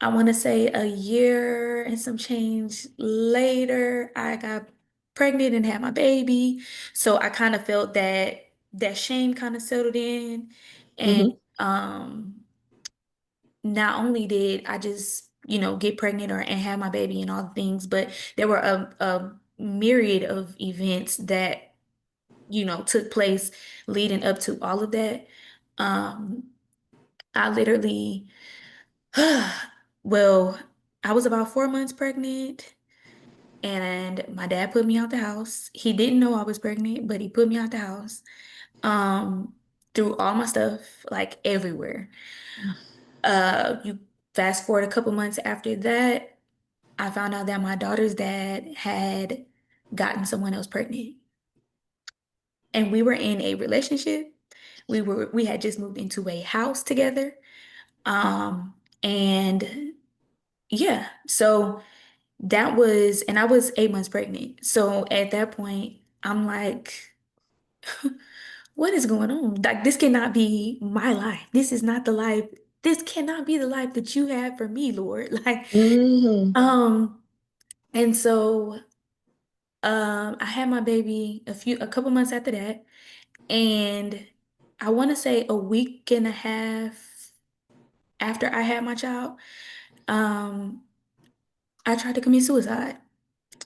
I want to say a year and some change later, I got pregnant and had my baby. So I kind of felt that shame kind of settled in. And Mhm. um not only did I just, get pregnant and have my baby and all the things, but there were a myriad of events that, took place leading up to all of that. Um, I literally, well, I was about 4 months pregnant and my dad put me out the house. He didn't know I was pregnant, but he put me out the house. Threw all my stuff like everywhere. You fast forward a couple months after that, I found out that my daughter's dad had gotten someone else pregnant. And we were in a relationship. We had just moved into a house together. And yeah, so and I was 8 months pregnant. So at that point, I'm like, what is going on? Like, this cannot be my life. This is not the life. This cannot be the life that you have for me, Lord. Like, Mhm. um, and so I had my baby a couple months after that, and I want to say a week and a half after I had my child, um, I tried to commit suicide.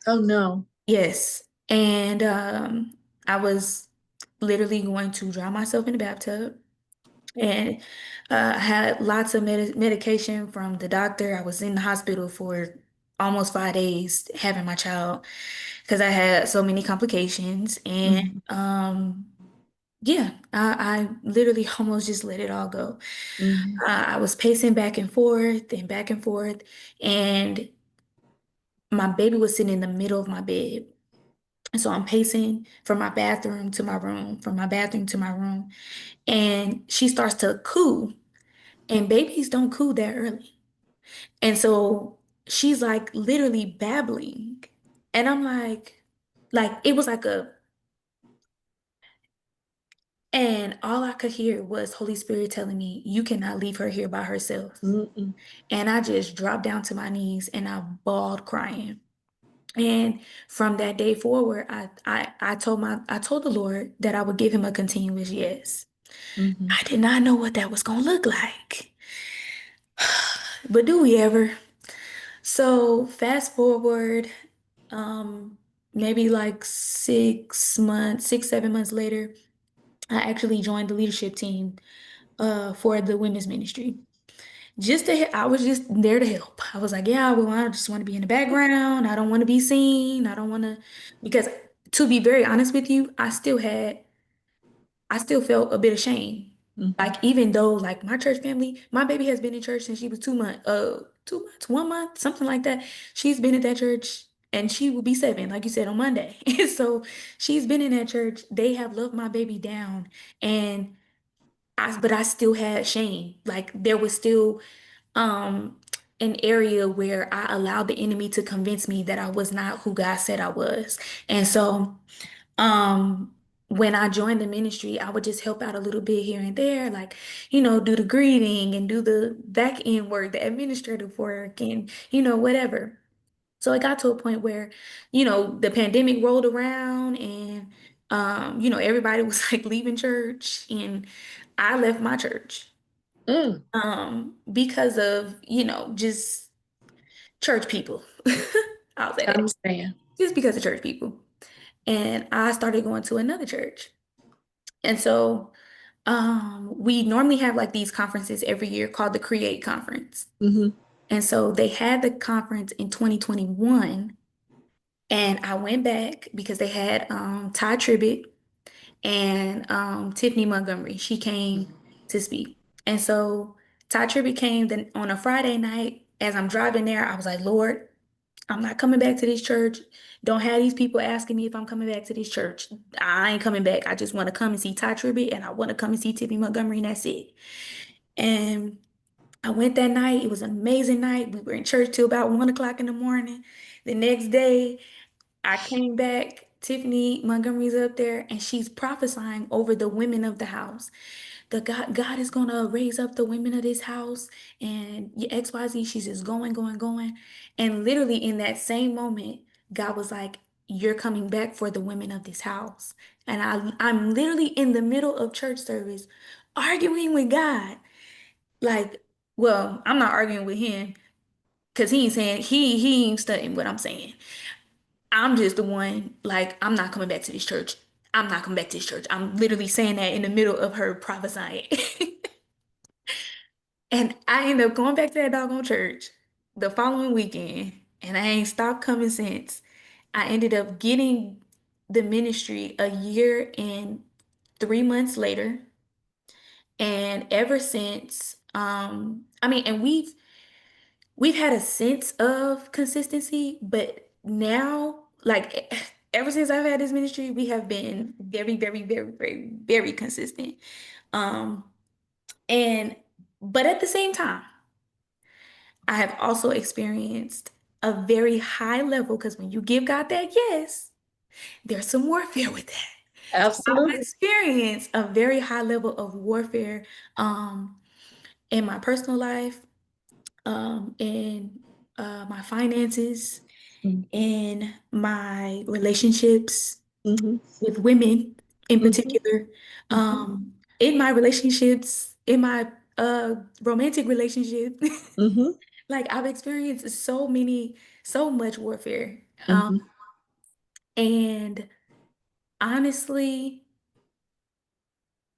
Oh no. Yes, and I was literally going to drown myself in the bathtub, and I had lots of medication from the doctor. I was in the hospital for almost 5 days having my child because I had so many complications. And Mhm. yeah, I literally almost just let it all go. Mhm. I was pacing back and forth and back and forth. And my baby was sitting in the middle of my bed. And so I'm pacing from my bathroom to my room, from my bathroom to my room. And she starts to coo. And babies don't coo that early. And so she's like literally babbling. And I'm like it was like a, and all I could hear was Holy Spirit telling me, you cannot leave her here by herself. Mm-mm. And I just dropped down to my knees and I bawled crying. And from that day forward, I told the Lord that I would give him a continuous yes. Mhm. I did not know what that was gonna look like. But do we ever? So fast forward, um, maybe like 6 months, 6, 7 months later, I actually joined the leadership team for the women's ministry. I was just there to help. I was like, yeah, well, I just want to be in the background. I don't want to be seen. I don't want to, because to be very honest with you, I still felt a bit of shame. Mhm. Like even though like my church family, my baby has been in church since she was 2 months, 2 months, 1 month, something like that. She's been at that church and she will be 7, like you said, on Monday. And so she's been in that church. They have loved my baby down. And but I still had shame. Like there was still um an area where I allowed the enemy to convince me that I was not who God said I was. And so when I joined the ministry, I would just help out a little bit here and there, like, do the greeting and do the back end work, the administrative work, and whatever. So it got to a point where, the pandemic rolled around and everybody was like leaving church and I left my church Mm. because of, just church people. I'll say I that. understand. Just because of church people. And I started going to another church. And so we normally have like these conferences every year called the Create Conference. Mhm. And so they had the conference in 2021. And I went back because they had Ty Tribbett and Tiffany Montgomery. She came to speak. And so Ty Tribbett came then on a Friday night. As I'm driving there, I was like, Lord, I'm not coming back to this church. Don't have these people asking me if I'm coming back to this church. I ain't coming back. I just want to come and see Ty Tribbett and I want to come and see Tiffany Montgomery and that's it. And I went that night. It was an amazing night. We were in church till about 1 o'clock in the morning. The next day, I came back. Tiffany Montgomery's up there and she's prophesying over the women of the house. God is gonna raise up the women of this house and XYZ. She's just going, going, going. And literally in that same moment, God was like, you're coming back for the women of this house. And I'm literally in the middle of church service arguing with God. Like, well, I'm not arguing with him because he ain't saying he ain't studying what I'm saying. I'm just the one, like, I'm not coming back to this church. I'm not coming back to this church. I'm literally saying that in the middle of her prophesying. And I ended up going back to that doggone church the following weekend, and I ain't stopped coming since. I ended up getting the ministry a year and 3 months later. And ever since, I mean, and we've had a sense of consistency, but now, like ever since I've had this ministry, we have been very, very, very, very, very consistent. Um, and but at the same time, I have also experienced a very high level because when you give God that yes, there's some warfare with that. So I've Absolutely. experienced a very high level of warfare in my personal life, in my finances, in my relationships Mhm. with women in Mhm. particular, Mhm. in my relationships, in my romantic relationship. Mhm. Like I've experienced so much warfare. Mhm. And honestly,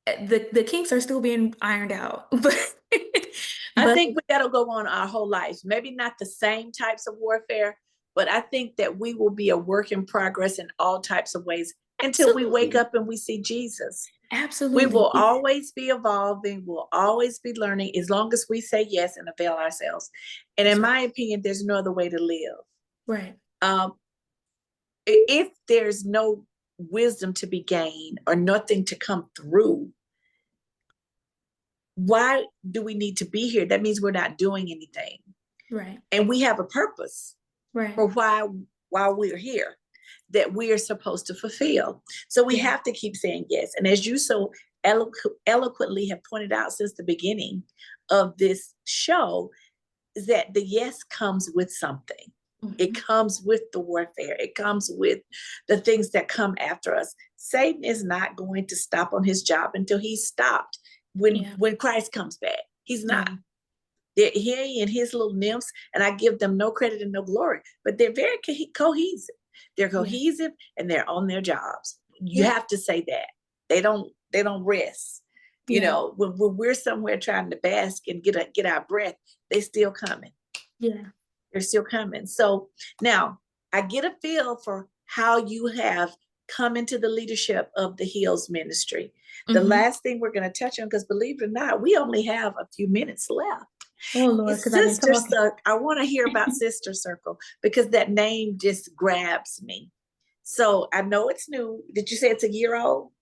the kinks are still being ironed out. I But think that'll go on our whole lives. Maybe not the same types of warfare, but I think that we will be a work in progress in all types of ways until we wake absolutely, up and we see Jesus. We absolutely. will always be evolving, we'll always be learning as long as we say yes and avail ourselves. And in That's right. my opinion, there's no other way to live. Right. Um, if there's no wisdom to be gained or nothing to come through, why do we need to be here? That means we're not doing anything. Right. And we have a purpose Right. for why we're here that we are supposed to fulfill. So we Yeah. have to keep saying yes. And as you so eloquently have pointed out since the beginning of this show, is that the yes comes with something. It comes with the warfare. It comes with the things that come after us. Satan is not going to stop on his job until he's stopped when Christ comes back. He's not. Yeah. He and his little nymphs, and I give them no credit and no glory, but they're very cohesive. They're cohesive and they're on their jobs. You have to say that. They don't rest. You know, when we're somewhere trying to bask and get our breath, they still coming. Yeah. They're still coming. So now I get a feel for how you have come into the leadership of the Heels Ministry. The last thing we're going to touch on, because believe it or not, we only have a few minutes left. Oh Lord, because I've been Sister talking. Circle. I want to hear about Sister Circle because that name just grabs me. So I know it's new. Did you say it's a year old?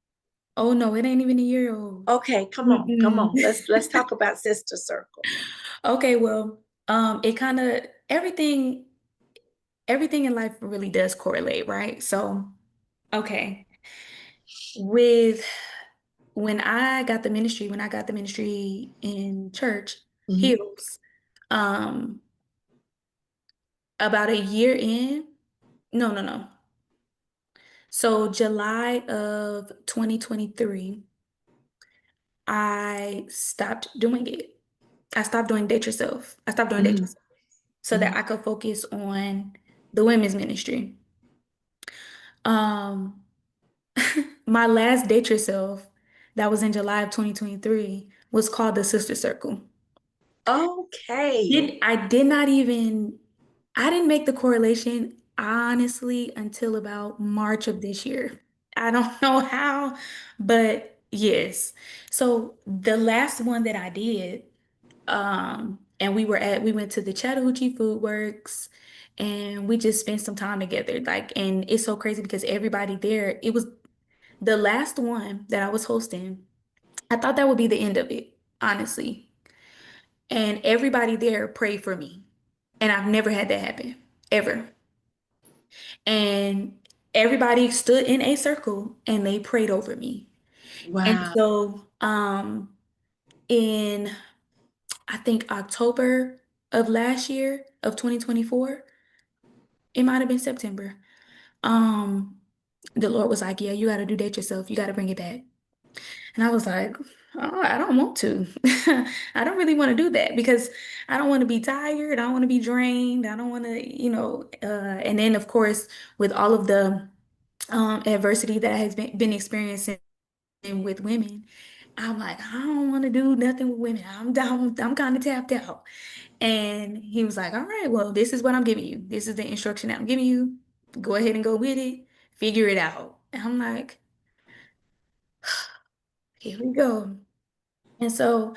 Oh no, it ain't even a year old. Okay, come on. Mm-mm. Let's talk about Sister Circle. Okay, well, it kind of everything in life really does correlate, right? So, okay, with when I got the ministry in church, Mhm. Hills, um, about a year in, no. So July of 2023, I stopped doing it. I stopped doing Date Yourself. I stopped doing Date Mhm. Yourself so that Mhm. I could focus on the women's ministry. Um, my last Date Yourself that was in July of 2023 was called the Sister Circle. Okay. I did not even I didn't make the correlation honestly until about March of this year. I don't know how, but yes. So the last one that I did, and we went to the Chattahoochee Food Works and we just spent some time together. Like, and it's so crazy because everybody there, it was the last one that I was hosting. I thought that would be the end of it, honestly. And everybody there prayed for me. And I've never had that happen, ever. And everybody stood in a circle and they prayed over me. And Wow. so, in I think October of last year of 2024, it might have been September. Um, the Lord was like, "Yeah, you got to do that yourself. You got to bring it back." And I was like, "Oh, I don't want to. I don't really want to do that because I don't want to be tired. I don't want to be drained. I don't want to, and then of course, with all of the adversity that has been experiencing with women, I'm like, I don't want to do nothing with women. I'm down. I'm kind of tapped out. And he was like, all right, well, this is what I'm giving you. This is the instruction that I'm giving you. Go ahead and go with it. Figure it out. And I'm like, here we go. And so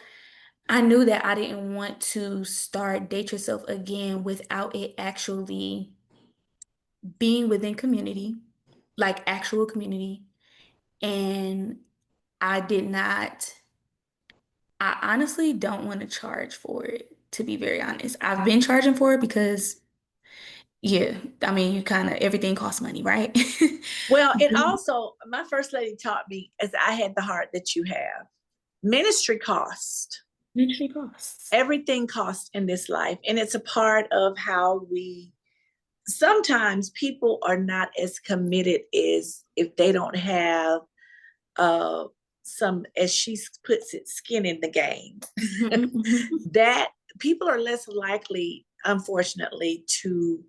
I knew that I didn't want to start Date Yourself again without it actually being within community, like actual community. And I did not, I honestly don't want to charge for it, to be very honest. I've been charging for it because, yeah, I mean, you kind of, everything costs money, right? Well, it also, my first lady taught me as I had the heart that you have. Ministry cost. Ministry costs. Everything costs in this life. And it's a part of how we sometimes people are not as committed as if they don't have uh some, as she puts it, skin in the game. Mhm, mhm. That people are less likely, unfortunately, to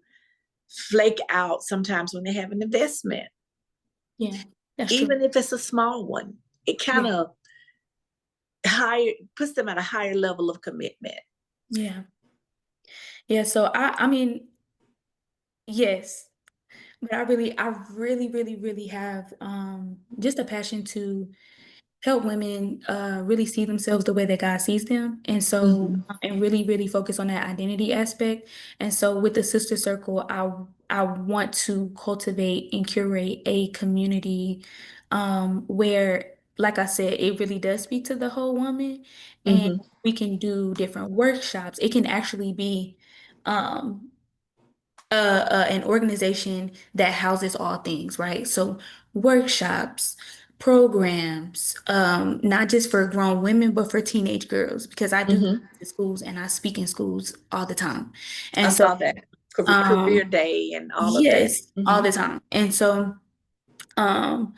flake out sometimes when they have an investment, Yeah, that's true. even if it's a small one. It kind Yeah, of higher puts them at a higher level of commitment. yeah, yeah. So I mean, yes, but I really have just a passion to help women really see themselves the way that God sees them. And so, Mm-hmm. and really focus on that identity aspect. And so with the Sister Circle, I want to cultivate and curate a community where, like I said, it really does speak to the whole woman, and Hmm. we can do different workshops. It can actually be um, an organization that houses all things, right? So workshops, programs, not just for grown women, but for teenage girls, because I do go Hmm. to schools and I speak in schools all the time. I And so, saw that career um, day and all of that. yes, Hmm. all the time. And so, um,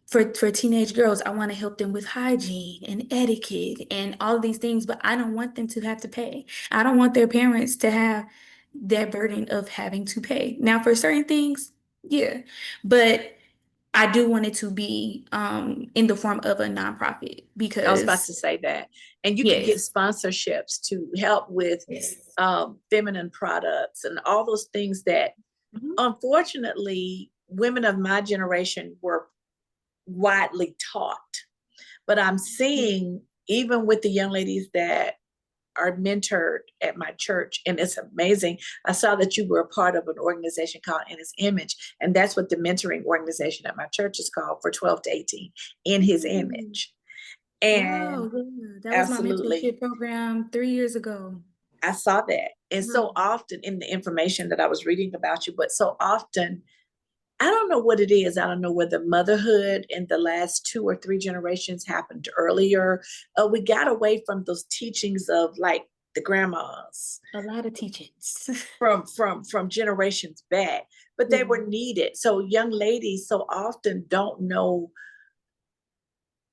for teenage girls, I want to help them with hygiene and etiquette and all of these things, but I don't want them to have to pay. I don't want their parents to have that burden of having to pay. Now, for certain things, yeah, but I do want it to be in the form of a nonprofit I was about because to say that. And you can get yes, sponsorships to help with yes, feminine products and all those things that, mhm, unfortunately, women of my generation were widely taught. But I'm seeing, even with the young ladies that are mentored at my church, and it's amazing. I saw that you were a part of an organization called In His Image, and that's what the mentoring organization at my church is called, for 12 to 18, In His mm, Image. And wow, yeah, that was my absolutely, mentorship program 3 years ago. I saw that. And so Wow. often in the information that I was reading about you, but so often, I don't know what it is. I don't know whether motherhood in the last 2 or 3 generations happened earlier. We got away from those teachings of like the grandmas A lot of teachings. from generations back, but they Yeah. were needed. So young ladies so often don't know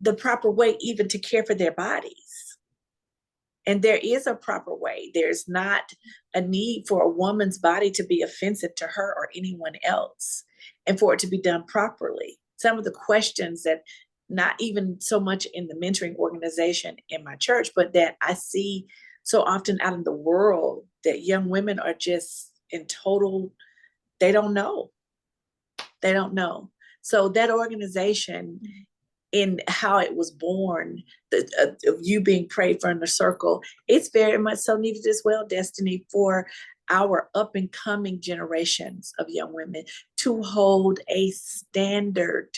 the proper way even to care for their bodies. And there is a proper way. There's not a need for a woman's body to be offensive to her or anyone else, and for it to be done properly. Some of the questions that, not even so much in the mentoring organization in my church, but that I see so often out in the world, that young women are just in total, they don't know. They don't know. So that organization, in how it was born, of you being prayed for in the circle, it's very much so needed as well, Destiny, for our up and coming generations of young women to hold a standard,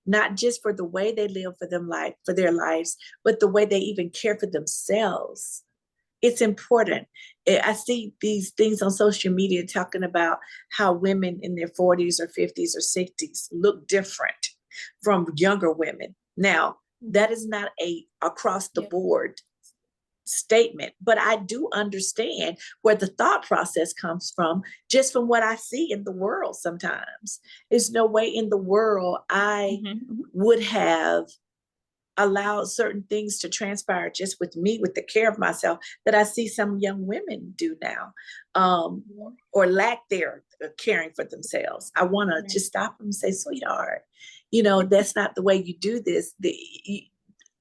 not just for the way they live for their lives, but the way they even care for themselves. It's important. I see these things on social media talking about how women in their 40s or 50s or 60s look different from younger women. Now, that is not a across the Yeah. board statement, but I do understand where the thought process comes from, just from what I see in the world sometimes. There's no way in the world I Mhm. would have allowed certain things to transpire just with me, with the care of myself, that I see some young women do now, Yeah. or lack their caring for themselves. I want to Right. just stop them and say, sweetheart, that's not the way you do this.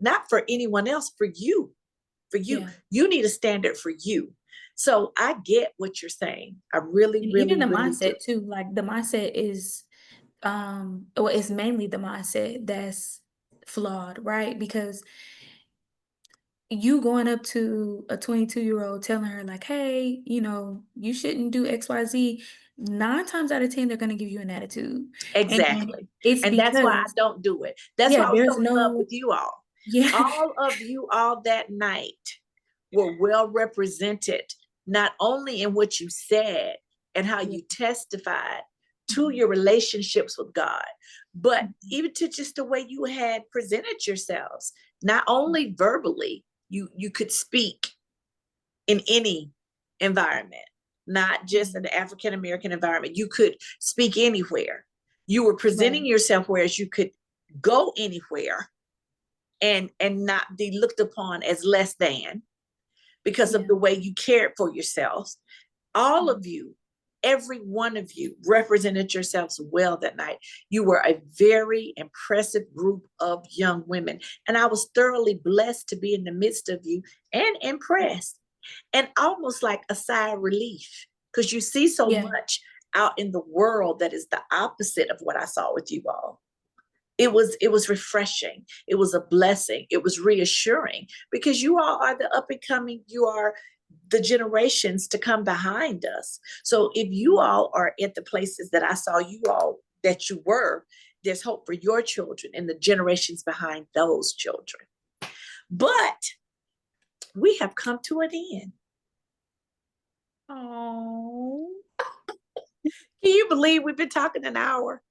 Not for anyone else, for you, for you. Yeah. You need a standard for you. So I get what you're saying. I really, And even really, the really do. mindset too, like the mindset is well, it's mainly the mindset that's flawed, right? Because you going up to a 22-year-old telling her like, hey, you shouldn't do XYZ, 9 times out of 10, they're gonna give you an attitude. And Exactly. it's And that's why I because, don't do it. That's why yeah, I was there's so in love with no, you all. yeah, All of you all that night were well represented, not only in what you said and how yeah. you testified to Mhm. your relationships with God, but Mhm. even to just the way you had presented yourselves. Not only verbally, you could speak in any environment, not just Yeah. an African American environment. You could speak anywhere. You were Right. presenting yourself whereas you could go anywhere and not be looked upon as less than, because of Yeah. the way you cared for yourselves. All Mhm. of you, every one of you, represented yourselves well that night. You were a very impressive group of young women. And I was thoroughly blessed to be in the midst of you and impressed, and almost like a sigh of relief, because you see so Yeah. much out in the world that is the opposite of what I saw with you all. It was refreshing. It was a blessing. It was reassuring, because you all are the up and coming. You are the generations to come behind us. So if you all are at the places that I saw you all that you were, there's hope for your children and the generations behind those children. But we have come to an end. Oh. Can you believe we've been talking an hour?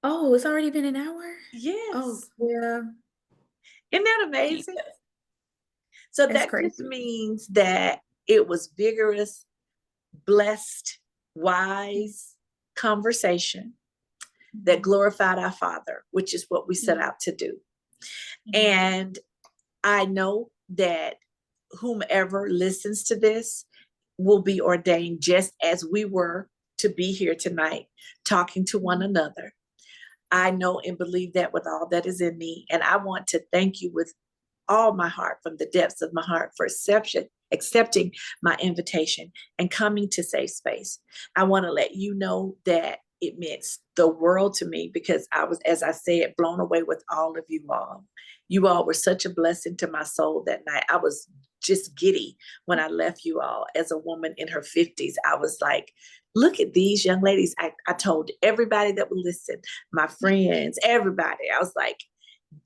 Oh, it's already been an hour? Yes. Oh, yeah. Isn't that amazing? So That's that just crazy. means that it was vigorous, blessed, wise conversation that glorified our Father, which is what we set out to do. And I know that whomever listens to this will be ordained just as we were to be here tonight, talking to one another. I know and believe that with all that is in me. And I want to thank you with all my heart, from the depths of my heart, for accepting my invitation and coming to Safe Space. I want to let you know that it meant the world to me, because I was, as I said, blown away with all of you all. You all were such a blessing to my soul that night. I was just giddy when I left you all. As a woman in her 50s, I was like, look at these young ladies. I told everybody that would listen, my friends, everybody. I was like,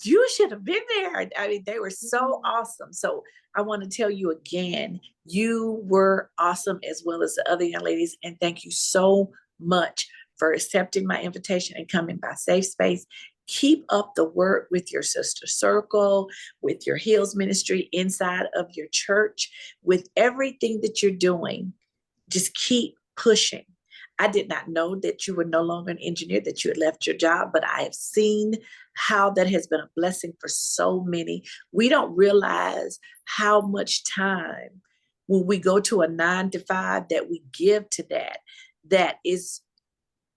you should have been there. I mean, they were so awesome. So I want to tell you again, you were awesome, as well as the other young ladies. And thank you so much for accepting my invitation and coming by Safe Space. Keep up the work with your sister circle, with your Heels ministry inside of your church, with everything that you're doing. Just keep pushing. I did not know that you were no longer an engineer, that you had left your job, but I have seen how that has been a blessing for so many. We don't realize how much time when we go to a 9 to 5 that we give to that is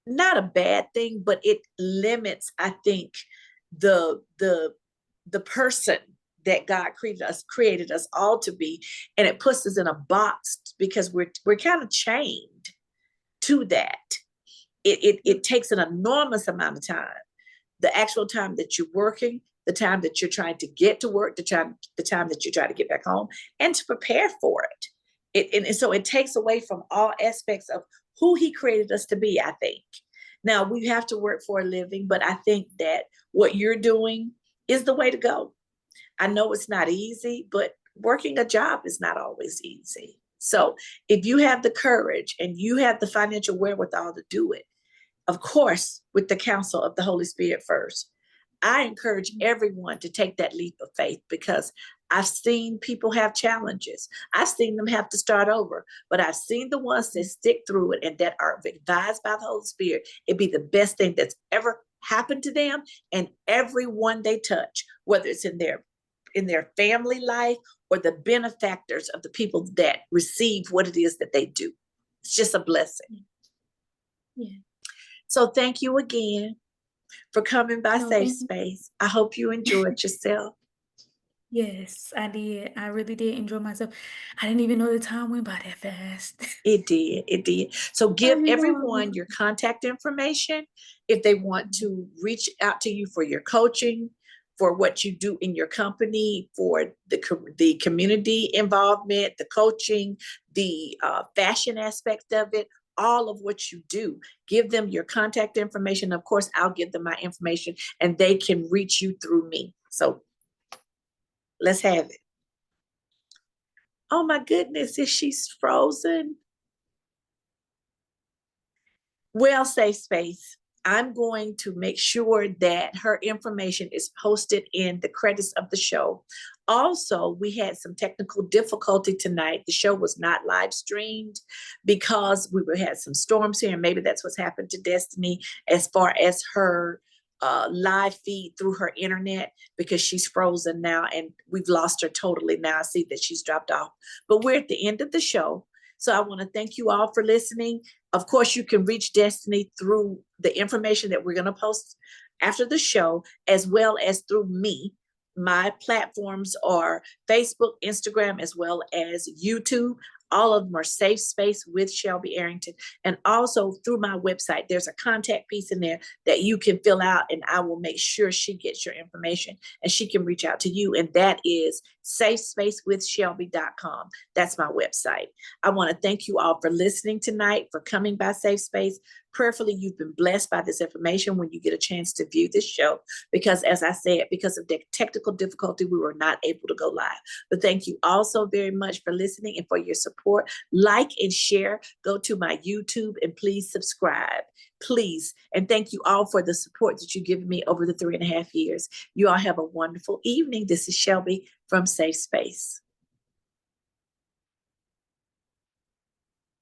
not a bad thing, but it limits, I think, the person that God created us all to be, and it puts us in a box because we're kind of chained to that. It takes an enormous amount of time. The actual time that you're working, the time that you're trying to get to work, the time that you try to get back home, and to prepare for it. And so it takes away from all aspects of who He created us to be, I think. Now, we have to work for a living, but I think that what you're doing is the way to go. I know it's not easy, but working a job is not always easy. So if you have the courage and you have the financial wherewithal to do it, of course, with the counsel of the Holy Spirit first, I encourage everyone to take that leap of faith, because I've seen people have challenges. I've seen them have to start over, but I've seen the ones that stick through it and that are advised by the Holy Spirit. It'd be the best thing that's ever happened to them and everyone they touch, whether it's in their family life or the benefactors of the people that receive what it is that they do. It's just a blessing. Yeah. So thank you again for coming by No, Safe thank you. Space. I hope you enjoyed yourself. Yes, I did. I really did enjoy myself. I didn't even know the time went by that fast. It did. It did. So I give didn't know. everyone your contact information if they want to reach out to you for your coaching, for what you do in your company, for the community involvement, the coaching, the fashion aspect of it, all of what you do. Give them your contact information. Of course, I'll give them my information and they can reach you through me. So let's have it. Oh my goodness, is she frozen? Well, Safe Space, I'm going to make sure that her information is posted in the credits of the show. Also, we had some technical difficulty tonight. The show was not live streamed because we had some storms here, and maybe that's what's happened to Destiny as far as her live feed through her internet, because she's frozen now and we've lost her totally now. I see that she's dropped off, but we're at the end of the show. So I want to thank you all for listening. Of course, you can reach Destiny through the information that we're going to post after the show, as well as through me. My platforms are Facebook, Instagram, as well as YouTube. All of them are Safe Space with Shelby Arrington. And also through my website, there's a contact piece in there that you can fill out, and I will make sure she gets your information and she can reach out to you. And that is safespacewithshelby.com. That's my website. I want to thank you all for listening tonight, for coming by Safe Space. Prayerfully, you've been blessed by this information when you get a chance to view this show, because as I said, because of the technical difficulty, we were not able to go live. But thank you also very much for listening and for your support. Like and share. Go to my YouTube and please subscribe. Please. And thank you all for the support that you've given me over the 3.5 years. You all have a wonderful evening. This is Shelby from Safe Space.